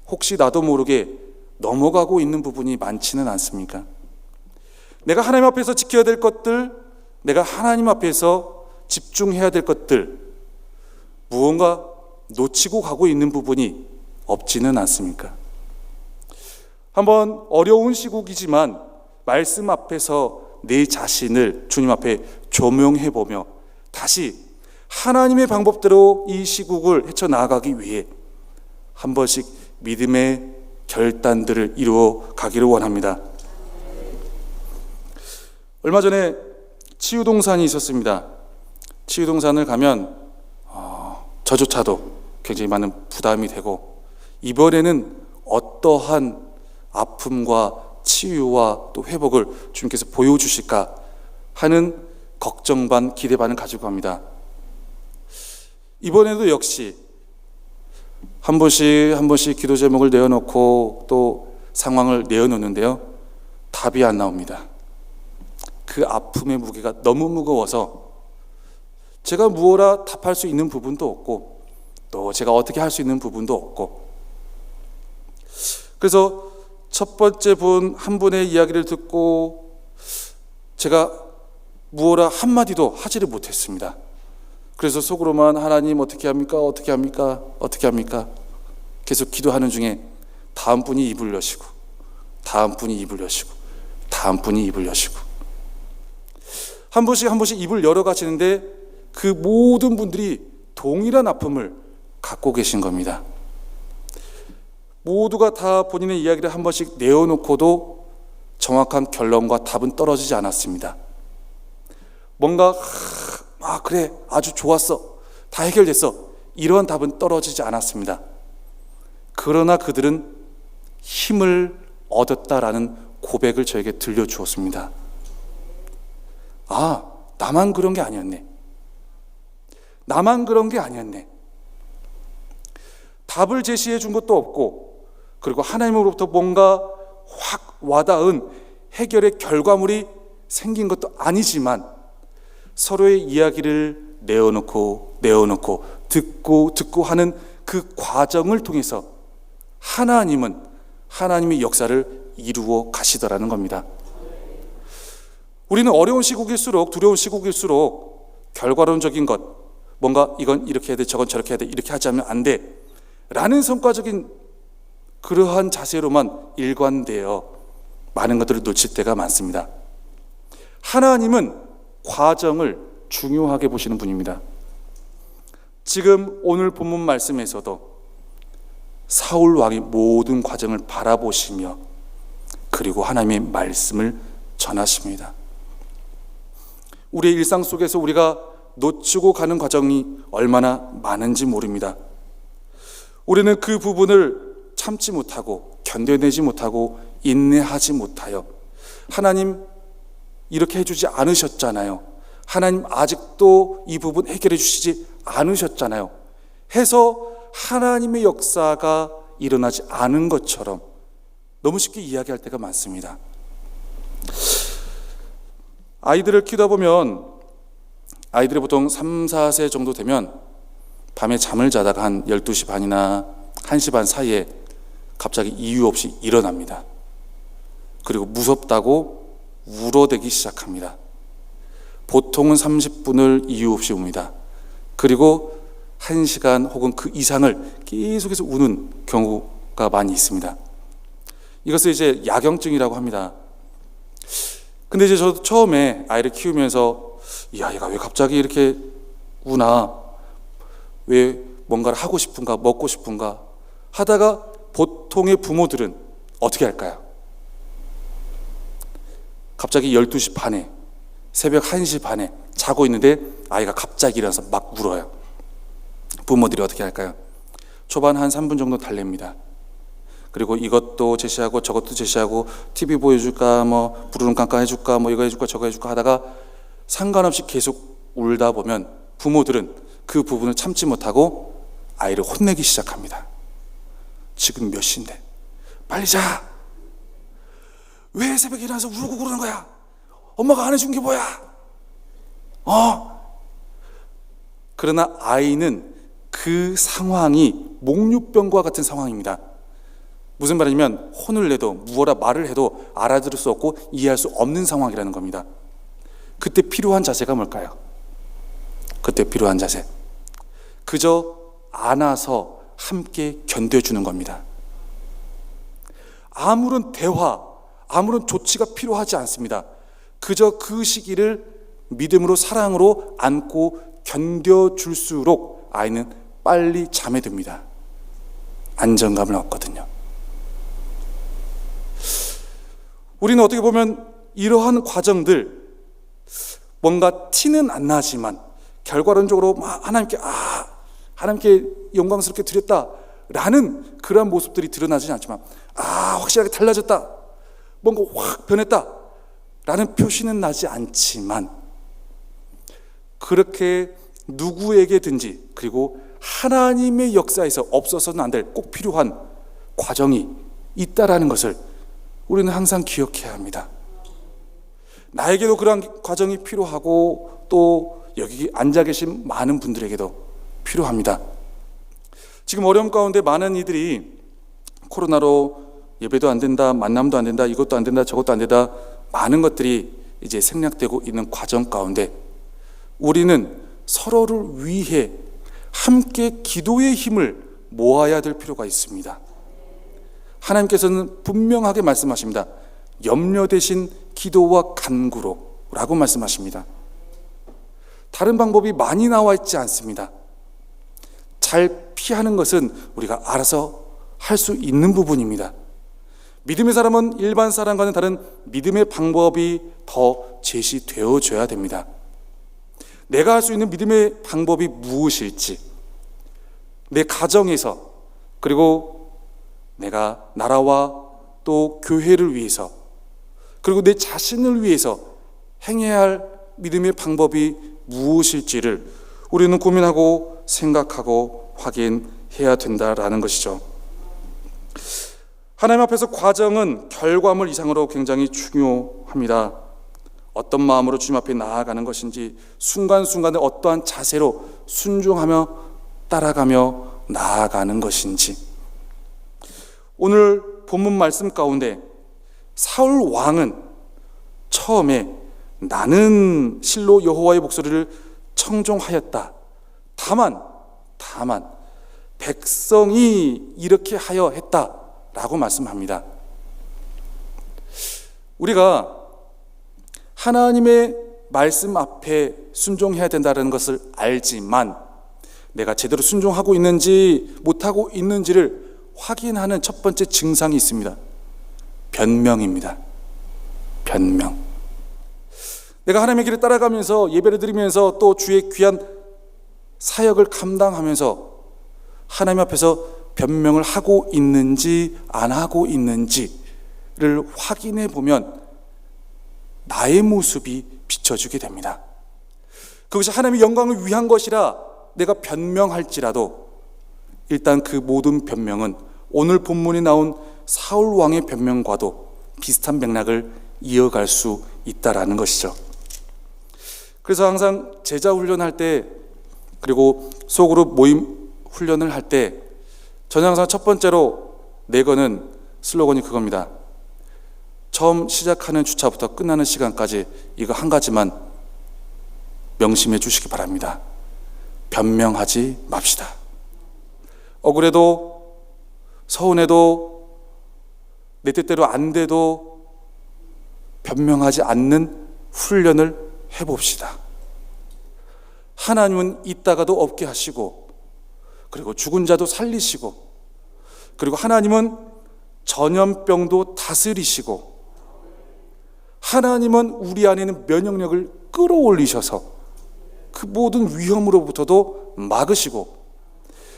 혹시 나도 모르게 넘어가고 있는 부분이 많지는 않습니까? 내가 하나님 앞에서 지켜야 될 것들, 내가 하나님 앞에서 집중해야 될 것들, 무언가 놓치고 가고 있는 부분이 없지는 않습니까? 한번 어려운 시국이지만 말씀 앞에서 내 자신을 주님 앞에 조명해 보며 다시 하나님의 방법대로 이 시국을 헤쳐나가기 위해 한 번씩 믿음의 결단들을 이루어 가기를 원합니다. 얼마 전에 치유동산이 있었습니다. 치유동산을 가면 저조차도 굉장히 많은 부담이 되고 이번에는 어떠한 아픔과 치유와 또 회복을 주님께서 보여주실까 하는 걱정 반 기대 반을 가지고 갑니다. 이번에도 역시 한 번씩 기도 제목을 내어놓고 또 상황을 내어놓는데요, 답이 안 나옵니다. 그 아픔의 무게가 너무 무거워서 제가 무엇라 답할 수 있는 부분도 없고 또 제가 어떻게 할 수 있는 부분도 없고, 그래서 첫 번째 한 분의 이야기를 듣고 제가 무엇라 한마디도 하지를 못했습니다. 그래서 속으로만 하나님 어떻게 합니까? 어떻게 합니까? 어떻게 합니까? 계속 기도하는 중에 다음 분이 입을 여시고 다음 분이 입을 여시고 다음 분이 입을 여시고 한 번씩 입을 열어 가시는데 그 모든 분들이 동일한 아픔을 갖고 계신 겁니다. 모두가 다 본인의 이야기를 한 번씩 내어놓고도 정확한 결론과 답은 떨어지지 않았습니다. 뭔가 그래, 아주 좋았어, 다 해결됐어, 이러한 답은 떨어지지 않았습니다. 그러나 그들은 힘을 얻었다라는 고백을 저에게 들려주었습니다. 나만 그런 게 아니었네. 나만 그런 게 아니었네. 답을 제시해 준 것도 없고, 그리고 하나님으로부터 뭔가 확 와닿은 해결의 결과물이 생긴 것도 아니지만 서로의 이야기를 내어놓고 듣고 하는 그 과정을 통해서 하나님의 역사를 이루어 가시더라는 겁니다. 우리는 어려운 시국일수록, 두려운 시국일수록 결과론적인 것, 뭔가 이건 이렇게 해야 돼, 저건 저렇게 해야 돼, 이렇게 하지 않으면 안 돼 라는 성과적인 그러한 자세로만 일관되어 많은 것들을 놓칠 때가 많습니다. 하나님은 과정을 중요하게 보시는 분입니다. 지금 오늘 본문 말씀에서도 사울 왕이 모든 과정을 바라보시며 그리고 하나님의 말씀을 전하십니다. 우리의 일상 속에서 우리가 놓치고 가는 과정이 얼마나 많은지 모릅니다. 우리는 그 부분을 참지 못하고 견뎌내지 못하고 인내하지 못하여 하나님 이렇게 해주지 않으셨잖아요, 하나님 아직도 이 부분 해결해 주시지 않으셨잖아요 해서 하나님의 역사가 일어나지 않은 것처럼 너무 쉽게 이야기할 때가 많습니다. 아이들을 키우다 보면 아이들이 보통 3, 4세 정도 되면 밤에 잠을 자다가 한 12시 반이나 1시 반 사이에 갑자기 이유 없이 일어납니다. 그리고 무섭다고 울어대기 시작합니다. 보통은 30분을 이유 없이 웁니다. 그리고 1시간 혹은 그 이상을 계속해서 우는 경우가 많이 있습니다. 이것을 이제 야경증이라고 합니다. 근데 이제 저도 처음에 아이를 키우면서 이 아이가 왜 갑자기 이렇게 왜 뭔가를 하고 싶은가, 먹고 싶은가 하다가 보통의 부모들은 어떻게 할까요? 갑자기 12시 반에, 새벽 1시 반에 자고 있는데 아이가 갑자기 일어나서 막 울어요. 부모들이 어떻게 할까요? 초반 한 3분 정도 달랩니다. 그리고 이것도 제시하고 저것도 제시하고 TV 보여줄까, 뭐 부르릉 깜깜 해줄까, 뭐 이거 해줄까 저거 해줄까 하다가 상관없이 계속 울다 보면 부모들은 그 부분을 참지 못하고 아이를 혼내기 시작합니다. 지금 몇 시인데 빨리 자. 왜 새벽에 일어나서 울고 그러는 거야? 엄마가 안 해준 게 뭐야? 그러나 아이는 그 상황이 목류병과 같은 상황입니다. 무슨 말이냐면 혼을 내도 무어라 말을 해도 알아들을 수 없고 이해할 수 없는 상황이라는 겁니다. 그때 필요한 자세가 뭘까요? 그때 필요한 자세, 그저 안아서 함께 견뎌주는 겁니다. 아무런 대화, 아무런 조치가 필요하지 않습니다. 그저 그 시기를 믿음으로 사랑으로 안고 견뎌줄수록 아이는 빨리 잠에 듭니다. 안정감을 얻거든요. 우리는 어떻게 보면 이러한 과정들, 뭔가 티는 안 나지만 결과론적으로 하나님께 영광스럽게 드렸다라는 그러한 모습들이 드러나지 않지만 확실하게 달라졌다, 뭔가 확 변했다라는 표시는 나지 않지만 그렇게 누구에게든지, 그리고 하나님의 역사에서 없어서는 안 될 꼭 필요한 과정이 있다라는 것을 우리는 항상 기억해야 합니다. 나에게도 그러한 과정이 필요하고 또 여기 앉아 계신 많은 분들에게도 필요합니다. 지금 어려움 가운데 많은 이들이 코로나로 예배도 안 된다, 만남도 안 된다, 이것도 안 된다, 저것도 안 된다, 많은 것들이 이제 생략되고 있는 과정 가운데 우리는 서로를 위해 함께 기도의 힘을 모아야 될 필요가 있습니다. 하나님께서는 분명하게 말씀하십니다. 염려 대신 기도와 간구로 라고 말씀하십니다. 다른 방법이 많이 나와 있지 않습니다. 잘 피하는 것은 우리가 알아서 할 수 있는 부분입니다. 믿음의 사람은 일반 사람과는 다른 믿음의 방법이 더 제시되어줘야 됩니다. 내가 할 수 있는 믿음의 방법이 무엇일지, 내 가정에서, 그리고 내가 나라와 또 교회를 위해서, 그리고 내 자신을 위해서 행해야 할 믿음의 방법이 무엇일지를 우리는 고민하고 생각하고 확인해야 된다라는 것이죠. 하나님 앞에서 과정은 결과물 이상으로 굉장히 중요합니다. 어떤 마음으로 주님 앞에 나아가는 것인지, 순간순간에 어떠한 자세로 순종하며 따라가며 나아가는 것인지. 오늘 본문 말씀 가운데 사울 왕은 처음에 나는 실로 여호와의 목소리를 청종하였다. 다만 백성이 이렇게 하여 했다라고 말씀합니다. 우리가 하나님의 말씀 앞에 순종해야 된다는 것을 알지만 내가 제대로 순종하고 있는지 못하고 있는지를 확인하는 첫 번째 증상이 있습니다. 변명입니다. 변명. 내가 하나님의 길을 따라가면서 예배를 드리면서 또 주의 귀한 사역을 감당하면서 하나님 앞에서 변명을 하고 있는지 안 하고 있는지를 확인해 보면 나의 모습이 비춰주게 됩니다. 그것이 하나님의 영광을 위한 것이라 내가 변명할지라도 일단 그 모든 변명은 오늘 본문에 나온 사울 왕의 변명과도 비슷한 맥락을 이어갈 수 있다라는 것이죠. 그래서 항상 제자 훈련할 때, 그리고 소그룹 모임 훈련을 할 때 저는 항상 첫 번째로 내거는 슬로건이 그겁니다. 처음 시작하는 주차부터 끝나는 시간까지 이거 한 가지만 명심해 주시기 바랍니다. 변명하지 맙시다. 억울해도 서운해도 내 뜻대로 안 돼도 변명하지 않는 훈련을 해봅시다. 하나님은 있다가도 없게 하시고, 그리고 죽은 자도 살리시고, 그리고 하나님은 전염병도 다스리시고, 하나님은 우리 안에 있는 면역력을 끌어올리셔서 그 모든 위험으로부터도 막으시고,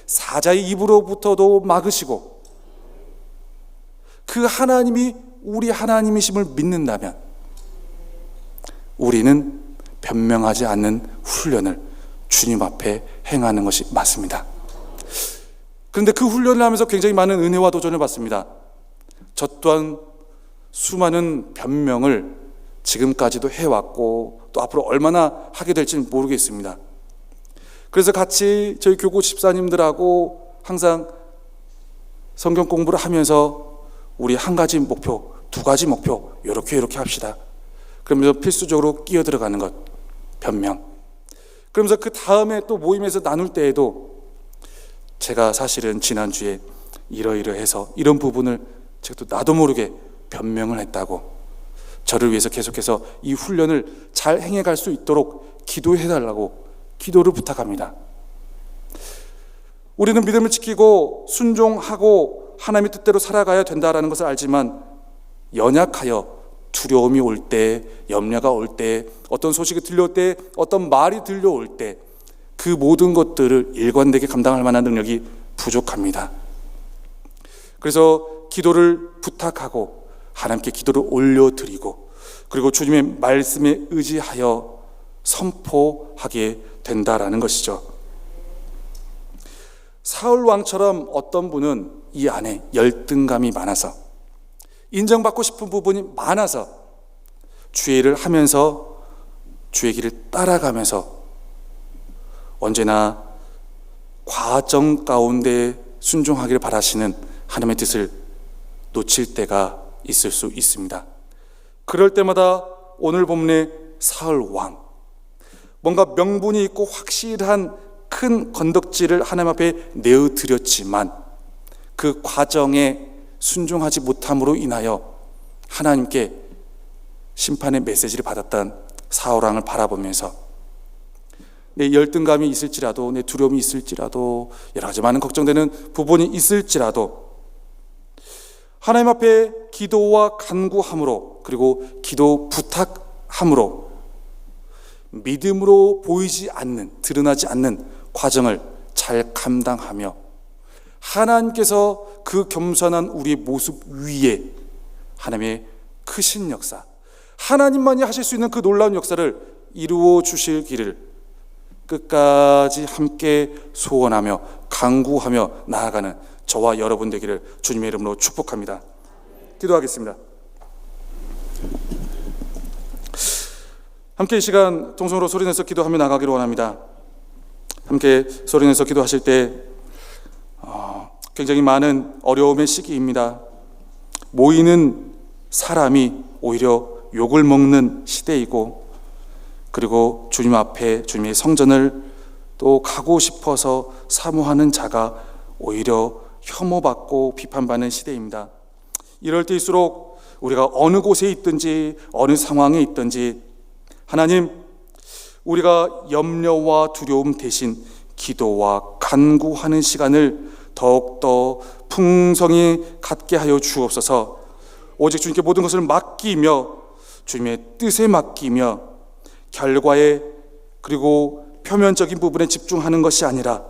사자의 입으로부터도 막으시고, 그 하나님이 우리 하나님이심을 믿는다면 우리는 변명하지 않는 훈련을 주님 앞에 행하는 것이 맞습니다. 그런데 그 훈련을 하면서 굉장히 많은 은혜와 도전을 받습니다. 저 또한 수많은 변명을 지금까지도 해왔고 또 앞으로 얼마나 하게 될지는 모르겠습니다. 그래서 같이 저희 교구 집사님들하고 항상 성경 공부를 하면서 우리 한 가지 목표, 두 가지 목표 이렇게 합시다. 그러면서 필수적으로 끼어 들어가는 것, 변명. 그러면서 그 다음에 또 모임에서 나눌 때에도 제가 사실은 지난주에 이러이러해서 이런 부분을 제가 또 나도 모르게 변명을 했다고, 저를 위해서 계속해서 이 훈련을 잘 행해갈 수 있도록 기도해달라고 기도를 부탁합니다. 우리는 믿음을 지키고 순종하고 하나님의 뜻대로 살아가야 된다는 것을 알지만, 연약하여 두려움이 올 때, 염려가 올 때, 어떤 소식이 들려올 때, 어떤 말이 들려올 때 그 모든 것들을 일관되게 감당할 만한 능력이 부족합니다. 그래서 기도를 부탁하고 하나님께 기도를 올려드리고, 그리고 주님의 말씀에 의지하여 선포하게 된다라는 것이죠. 사울 왕처럼 어떤 분은 이 안에 열등감이 많아서, 인정받고 싶은 부분이 많아서 주의 일을 하면서 주의 길을 따라가면서 언제나 과정 가운데 순종하기를 바라시는 하나님의 뜻을 놓칠 때가 있을 수 있습니다. 그럴 때마다 오늘 본문의 사울 왕, 뭔가 명분이 있고 확실한 큰 건덕지를 하나님 앞에 내어드렸지만 그 과정에 순종하지 못함으로 인하여 하나님께 심판의 메시지를 받았던 사울 왕을 바라보면서 내 열등감이 있을지라도, 내 두려움이 있을지라도, 여러 가지 많은 걱정되는 부분이 있을지라도 하나님 앞에 기도와 간구함으로, 그리고 기도 부탁함으로 믿음으로 보이지 않는, 드러나지 않는 과정을 잘 감당하며 하나님께서 그 겸손한 우리의 모습 위에 하나님의 크신 역사, 하나님만이 하실 수 있는 그 놀라운 역사를 이루어 주실 길을 끝까지 함께 소원하며 간구하며 나아가는 저와 여러분 되기를 주님의 이름으로 축복합니다. 기도하겠습니다. 함께 이 시간 통성으로 소리내서 기도하며 나가기를 원합니다. 함께 소리내서 기도하실 때 굉장히 많은 어려움의 시기입니다. 모이는 사람이 오히려 욕을 먹는 시대이고, 그리고 주님 앞에 주님의 성전을 또 가고 싶어서 사모하는 자가 오히려 혐오받고 비판받는 시대입니다. 이럴 때일수록 우리가 어느 곳에 있든지 어느 상황에 있든지 하나님, 우리가 염려와 두려움 대신 기도와 간구하는 시간을 더욱더 풍성히 갖게 하여 주옵소서. 오직 주님께 모든 것을 맡기며 주님의 뜻에 맡기며 결과에, 그리고 표면적인 부분에 집중하는 것이 아니라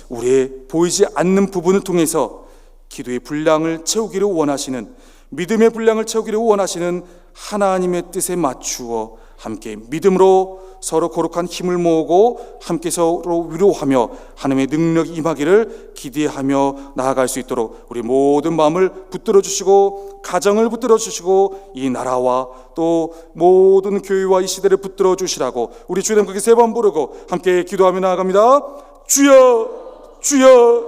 우리의 보이지 않는 부분을 통해서 기도의 분량을 채우기를 원하시는, 믿음의 분량을 채우기를 원하시는 하나님의 뜻에 맞추어 함께 믿음으로 서로 거룩한 힘을 모으고 함께 서로 위로하며 하나님의 능력이 임하기를 기대하며 나아갈 수 있도록 우리 모든 마음을 붙들어 주시고, 가정을 붙들어 주시고, 이 나라와 또 모든 교회와 이 시대를 붙들어 주시라고 우리 주님 그렇게 3번 부르고 함께 기도하며 나아갑니다. 주여, 주여,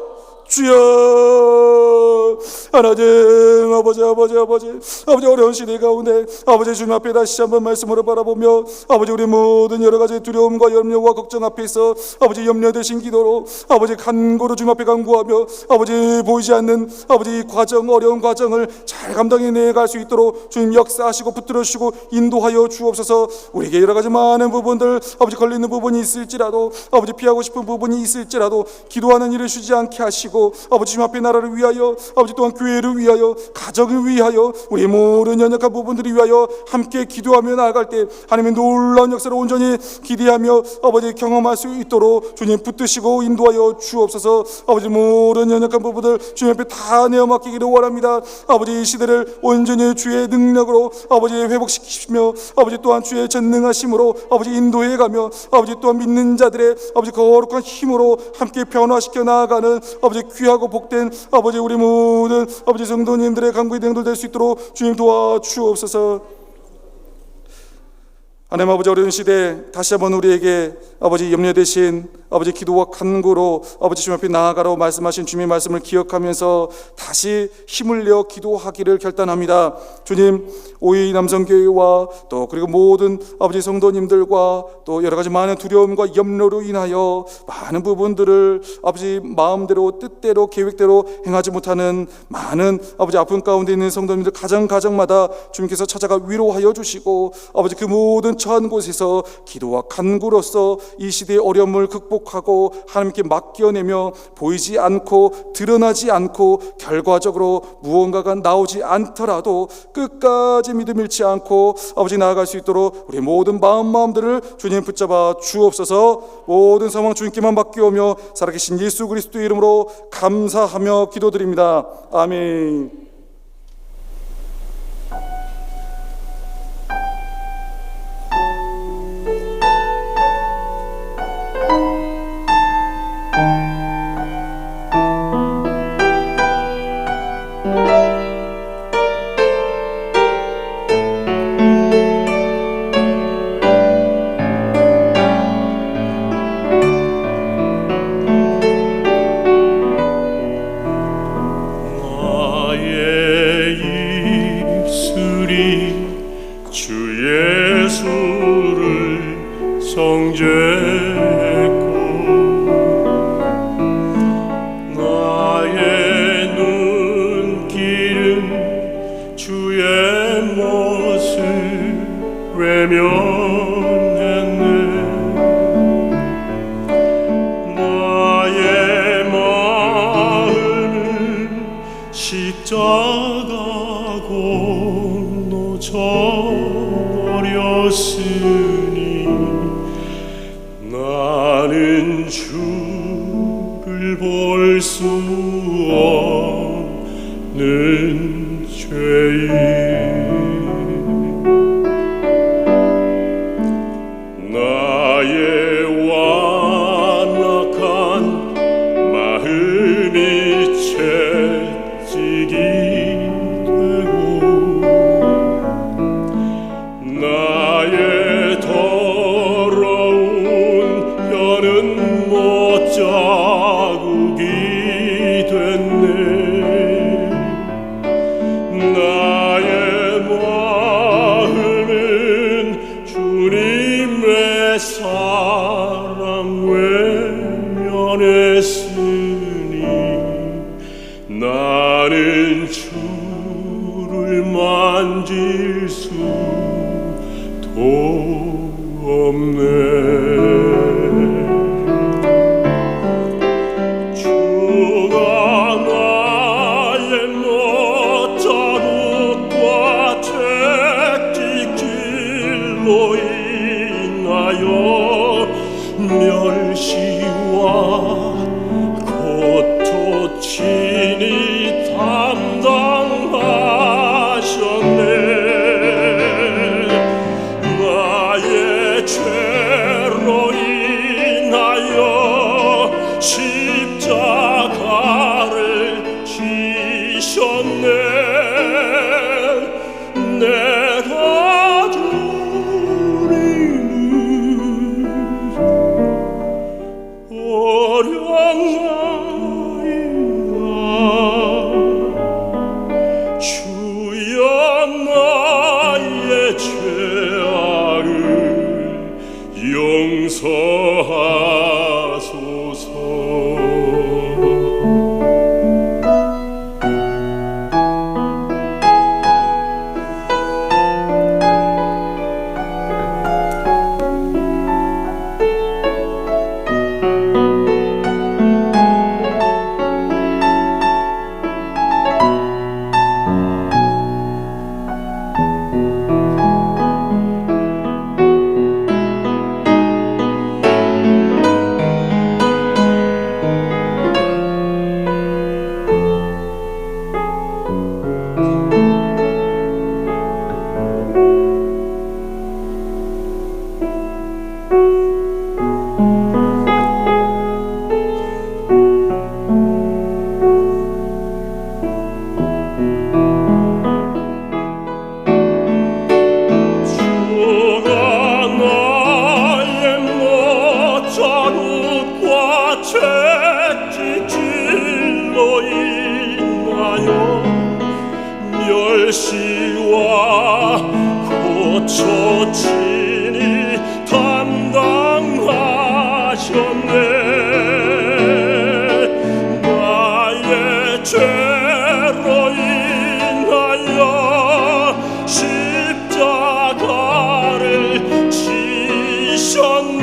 주여. 하나님 아버지 어려운 시대 가운데 아버지 주님 앞에 다시 한번 말씀으로 바라보며 아버지 우리 모든 여러 가지 두려움과 염려와 걱정 앞에서 아버지 염려되신 기도로 아버지 간구로 주님 앞에 간구하며 아버지 보이지 않는 아버지 과정 어려운 과정을 잘 감당해 갈 수 있도록 주님 역사하시고 붙들어 주시고 인도하여 주옵소서. 우리에게 여러 가지 많은 부분들 아버지 걸리는 부분이 있을지라도 아버지 피하고 싶은 부분이 있을지라도 기도하는 일을 쉬지 않게 하시고 아버지 주님 앞에 나라를 위하여 아버지 또한 교회를 위하여 가정을 위하여 우리 모든 연약한 부분들을 위하여 함께 기도하며 나아갈 때 하나님의 놀라운 역사를 온전히 기대하며 아버지 경험할 수 있도록 주님 붙드시고 인도하여 주옵소서. 아버지 모든 연약한 부분들 주님 앞에 다 내어 맡기기를 원합니다. 아버지 이 시대를 온전히 주의 능력으로 아버지 회복시키시며 아버지 또한 주의 전능하심으로 아버지 인도해가며 아버지 또한 믿는 자들의 아버지 거룩한 힘으로 함께 변화시켜 나아가는 아버지 귀하고 복된 아버지 우리 모든 아버지 성도님들의 간구의 대응들 될 수 있도록 주님 도와주옵소서. 하나님 아버지 어려운 시대 다시 한번 우리에게 아버지 염려 대신 아버지 기도와 간구로 아버지 주님 앞에 나아가라고 말씀하신 주님의 말씀을 기억하면서 다시 힘을 내어 기도하기를 결단합니다. 주님 오이 남성교회와 또 그리고 모든 아버지 성도님들과 또 여러 가지 많은 두려움과 염려로 인하여 많은 부분들을 아버지 마음대로 뜻대로 계획대로 행하지 못하는 많은 아버지 아픔 가운데 있는 성도님들 가정마다 주님께서 찾아가 위로하여 주시고 아버지 그 모든 처한 곳에서 기도와 간구로서 이 시대의 어려움을 극복하고 하나님께 맡겨내며 보이지 않고 드러나지 않고 결과적으로 무언가가 나오지 않더라도 끝까지 믿음 잃지 않고 아버지 나아갈 수 있도록 우리 모든 마음들을 주님 붙잡아 주옵소서. 모든 상황 주님께만 맡겨오며 살아계신 예수 그리스도의 이름으로 감사하며 기도드립니다. 아멘. 나는 주를 볼 수 없는 죄인 나의 완악한 마음이 채찍이 되고 나의 자국이 됐네. 나의 마음은 주님의 사랑 외면했으니 나는 주를 만질 수도 없네. 멸시와 고토친이 담당하셨네. 나의 죄로 인하여 십자가를 지셨네. 내가 주님을 어려 주가 나의 모자룩과 채찍질로 인하여 멸시와 고초친이 담당하셨네. 나의 죄로 인하여 십자가를 지셨네.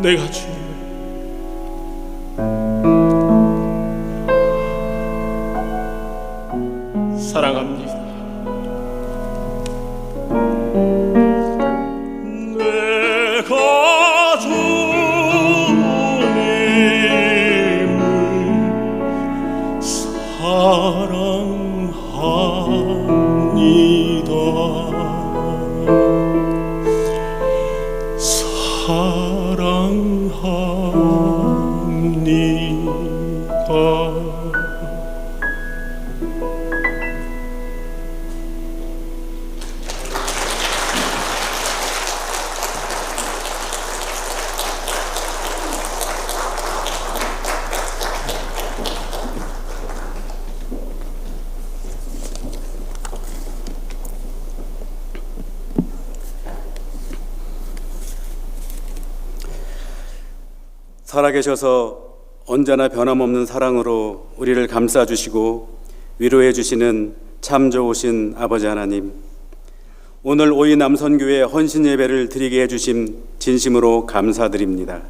내가 주님을 사랑합니다. 내가 주님을 사랑합니다. 살아계셔서 언제나 변함없는 사랑으로 우리를 감싸주시고 위로해 주시는 참 좋으신 아버지 하나님, 오늘 오이 남선교회 헌신 예배를 드리게 해주심 진심으로 감사드립니다.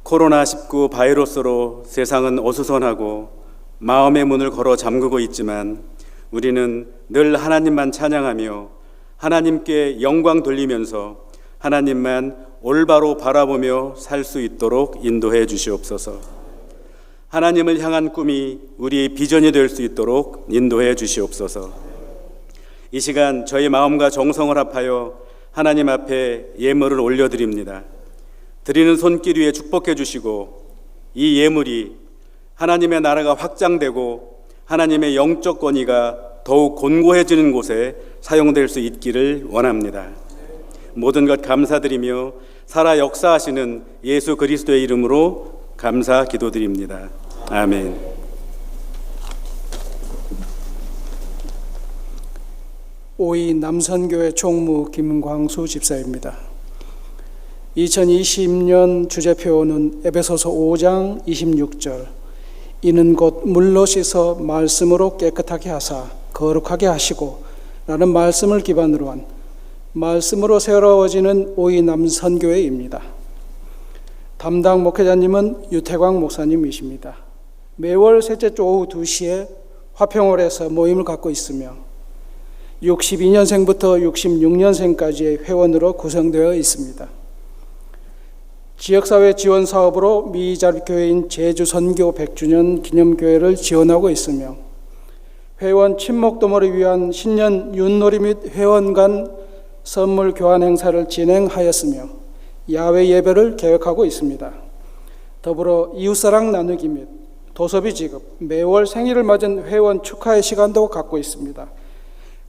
코로나19 바이러스로 세상은 어수선하고 마음의 문을 걸어 잠그고 있지만 우리는 늘 하나님만 찬양하며 하나님께 영광 돌리면서 하나님만 올바로 바라보며 살 수 있도록 인도해 주시옵소서. 하나님을 향한 꿈이 우리의 비전이 될 수 있도록 인도해 주시옵소서. 이 시간 저희 마음과 정성을 합하여 하나님 앞에 예물을 올려드립니다. 드리는 손길 위에 축복해 주시고 이 예물이 하나님의 나라가 확장되고 하나님의 영적 권위가 더욱 곤고해지는 곳에 사용될 수 있기를 원합니다. 모든 것 감사드리며 살아 역사하시는 예수 그리스도의 이름으로 감사 기도드립니다. 아멘. 오이 남선교회 총무 김광수 집사입니다. 2020년 주제표는 에베소서 5장 26절, 이는 곧 물로 씻어 말씀으로 깨끗하게 하사 거룩하게 하시고 라는 말씀을 기반으로 한 말씀으로 새로워지는 오이 남선교회입니다. 담당 목회자님은 유태광 목사님이십니다. 매월 셋째 주 오후 2시에 화평홀에서 모임을 갖고 있으며 62년생부터 66년생까지의 회원으로 구성되어 있습니다. 지역사회 지원 사업으로 미자립교회인 제주선교 100주년 기념교회를 지원하고 있으며 회원 친목 도모를 위한 신년 윷놀이 및 회원 간 선물 교환 행사를 진행하였으며 야외 예배를 계획하고 있습니다. 더불어 이웃사랑 나누기 및 도서비 지급, 매월 생일을 맞은 회원 축하의 시간도 갖고 있습니다.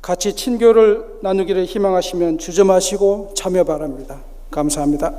같이 친교를 나누기를 희망하시면 주저마시고 참여 바랍니다. 감사합니다.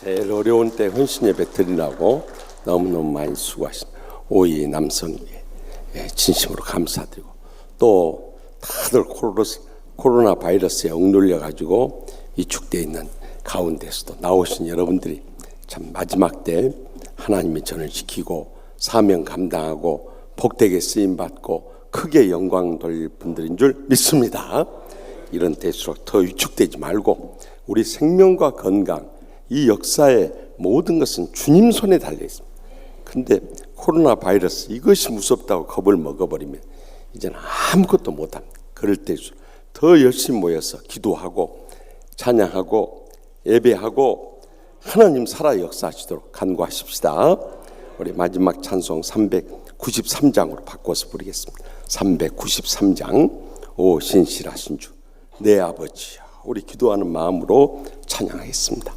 제일 어려운 때 헌신 예배 드리라고 너무너무 많이 수고하십니다. 오이 남성에게 진심으로 감사드리고, 또 다들 코로나 바이러스에 억눌려 가지고 위축되어 있는 가운데서도 나오신 여러분들이 참 마지막 때 하나님의 전을 지키고 사명 감당하고 복되게 쓰임 받고 크게 영광 돌릴 분들인 줄 믿습니다. 이런 때일수록 더 위축되지 말고, 우리 생명과 건강, 이 역사의 모든 것은 주님 손에 달려 있습니다. 근데 코로나 바이러스 이것이 무섭다고 겁을 먹어버리면 이제는 아무것도 못합니다. 그럴 때일수록 더 열심히 모여서 기도하고 찬양하고 예배하고 하나님 살아 역사하시도록 간구하십시다. 우리 마지막 찬송 393장으로 바꿔서 부르겠습니다. 393장 오 신실하신 주 내 아버지여, 우리 기도하는 마음으로 찬양하겠습니다.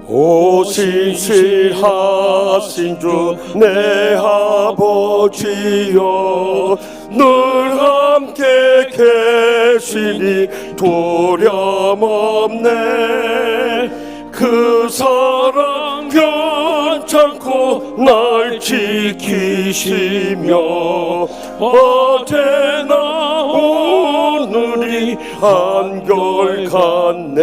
오 신실하신 주 내 아버지여, 늘 함께 계시니 두려움 없네. 그 사랑 변찮고 날 지키시며 어제나 오늘이 한결같네.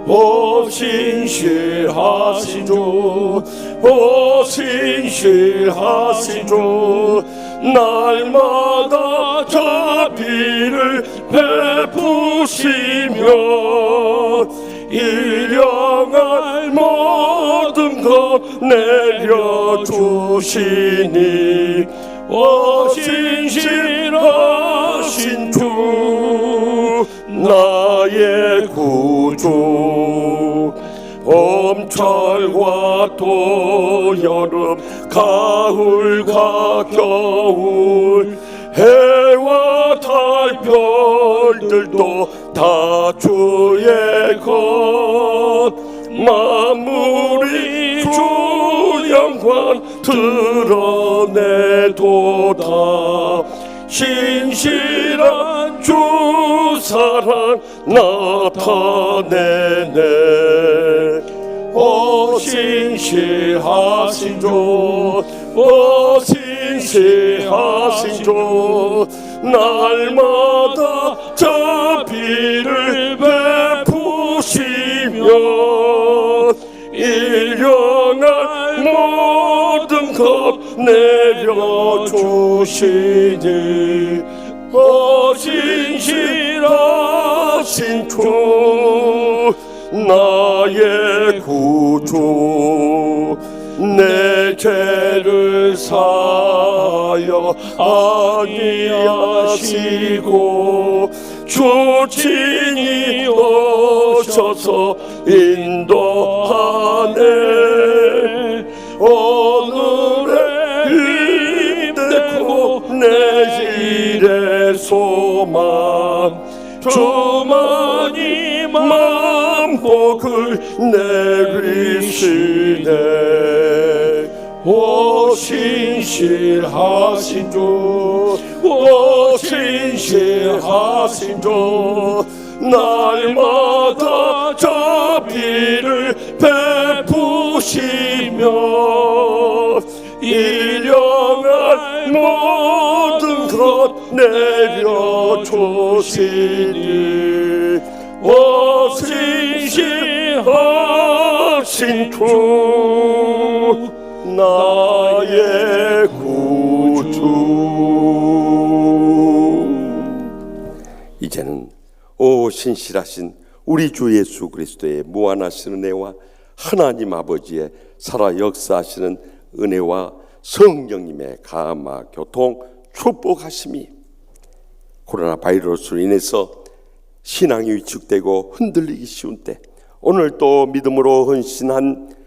오 신실하신 주, 오 신실하신 주, 날마다 자비를 베푸시며 일용할 모든 것 내려주시니 오 신실하신 주 나의 구주. 봄철과 또 여름 가을과 겨울 해와 달 별들도 다 주의 것. 만물이 주 영광 드러내도다. 신실한 주 사랑 나타내네. 오 신실하신 주, 오 신실하신 주, 날마다 자비를 베푸시며 일용할 모든 것 내려주시니 오 신실하신 주 나의 구주. 내 죄를 사여 아니하시고 주 친히 오셔서 인도하네. 오늘의 힘되고 내일의 소망 주만이 만복을 내리시네. 오 신실하신 주, 오 신실하신 주, 날마다 자비를 베푸시며 일용할 모든 것 내려주시니 오 신실하신 주 나의 구주. 이제는 오 신실하신 우리 주 예수 그리스도의 무한하신 은혜와 하나님 아버지의 살아 역사하시는 은혜와 성령님의 감화 교통 축복하심이, 코로나 바이러스로 인해서 신앙이 위축되고 흔들리기 쉬운 때 오늘 또 믿음으로 헌신한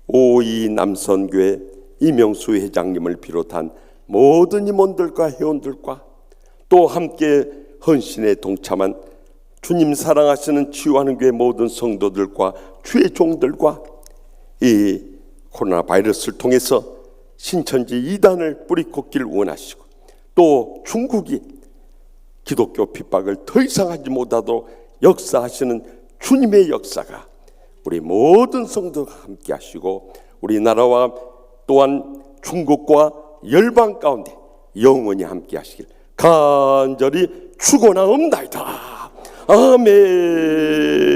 오이 남선교회 이명수 회장님을 비롯한 모든 임원들과 회원들과 또 함께 헌신에 동참한 주님 사랑하시는 치유하는 교회 모든 성도들과 주의 종들과 이 코로나 바이러스를 통해서 신천지 이단을 뿌리꽂기를 원하시고 또 중국이 기독교 핍박을 더 이상 하지 못하도록 역사하시는 주님의 역사가 우리 모든 성도가 함께 하시고 우리나라와 또한 중국과 열방 가운데 영원히 함께 하시길 간절히 축원하옵나이다. 아멘.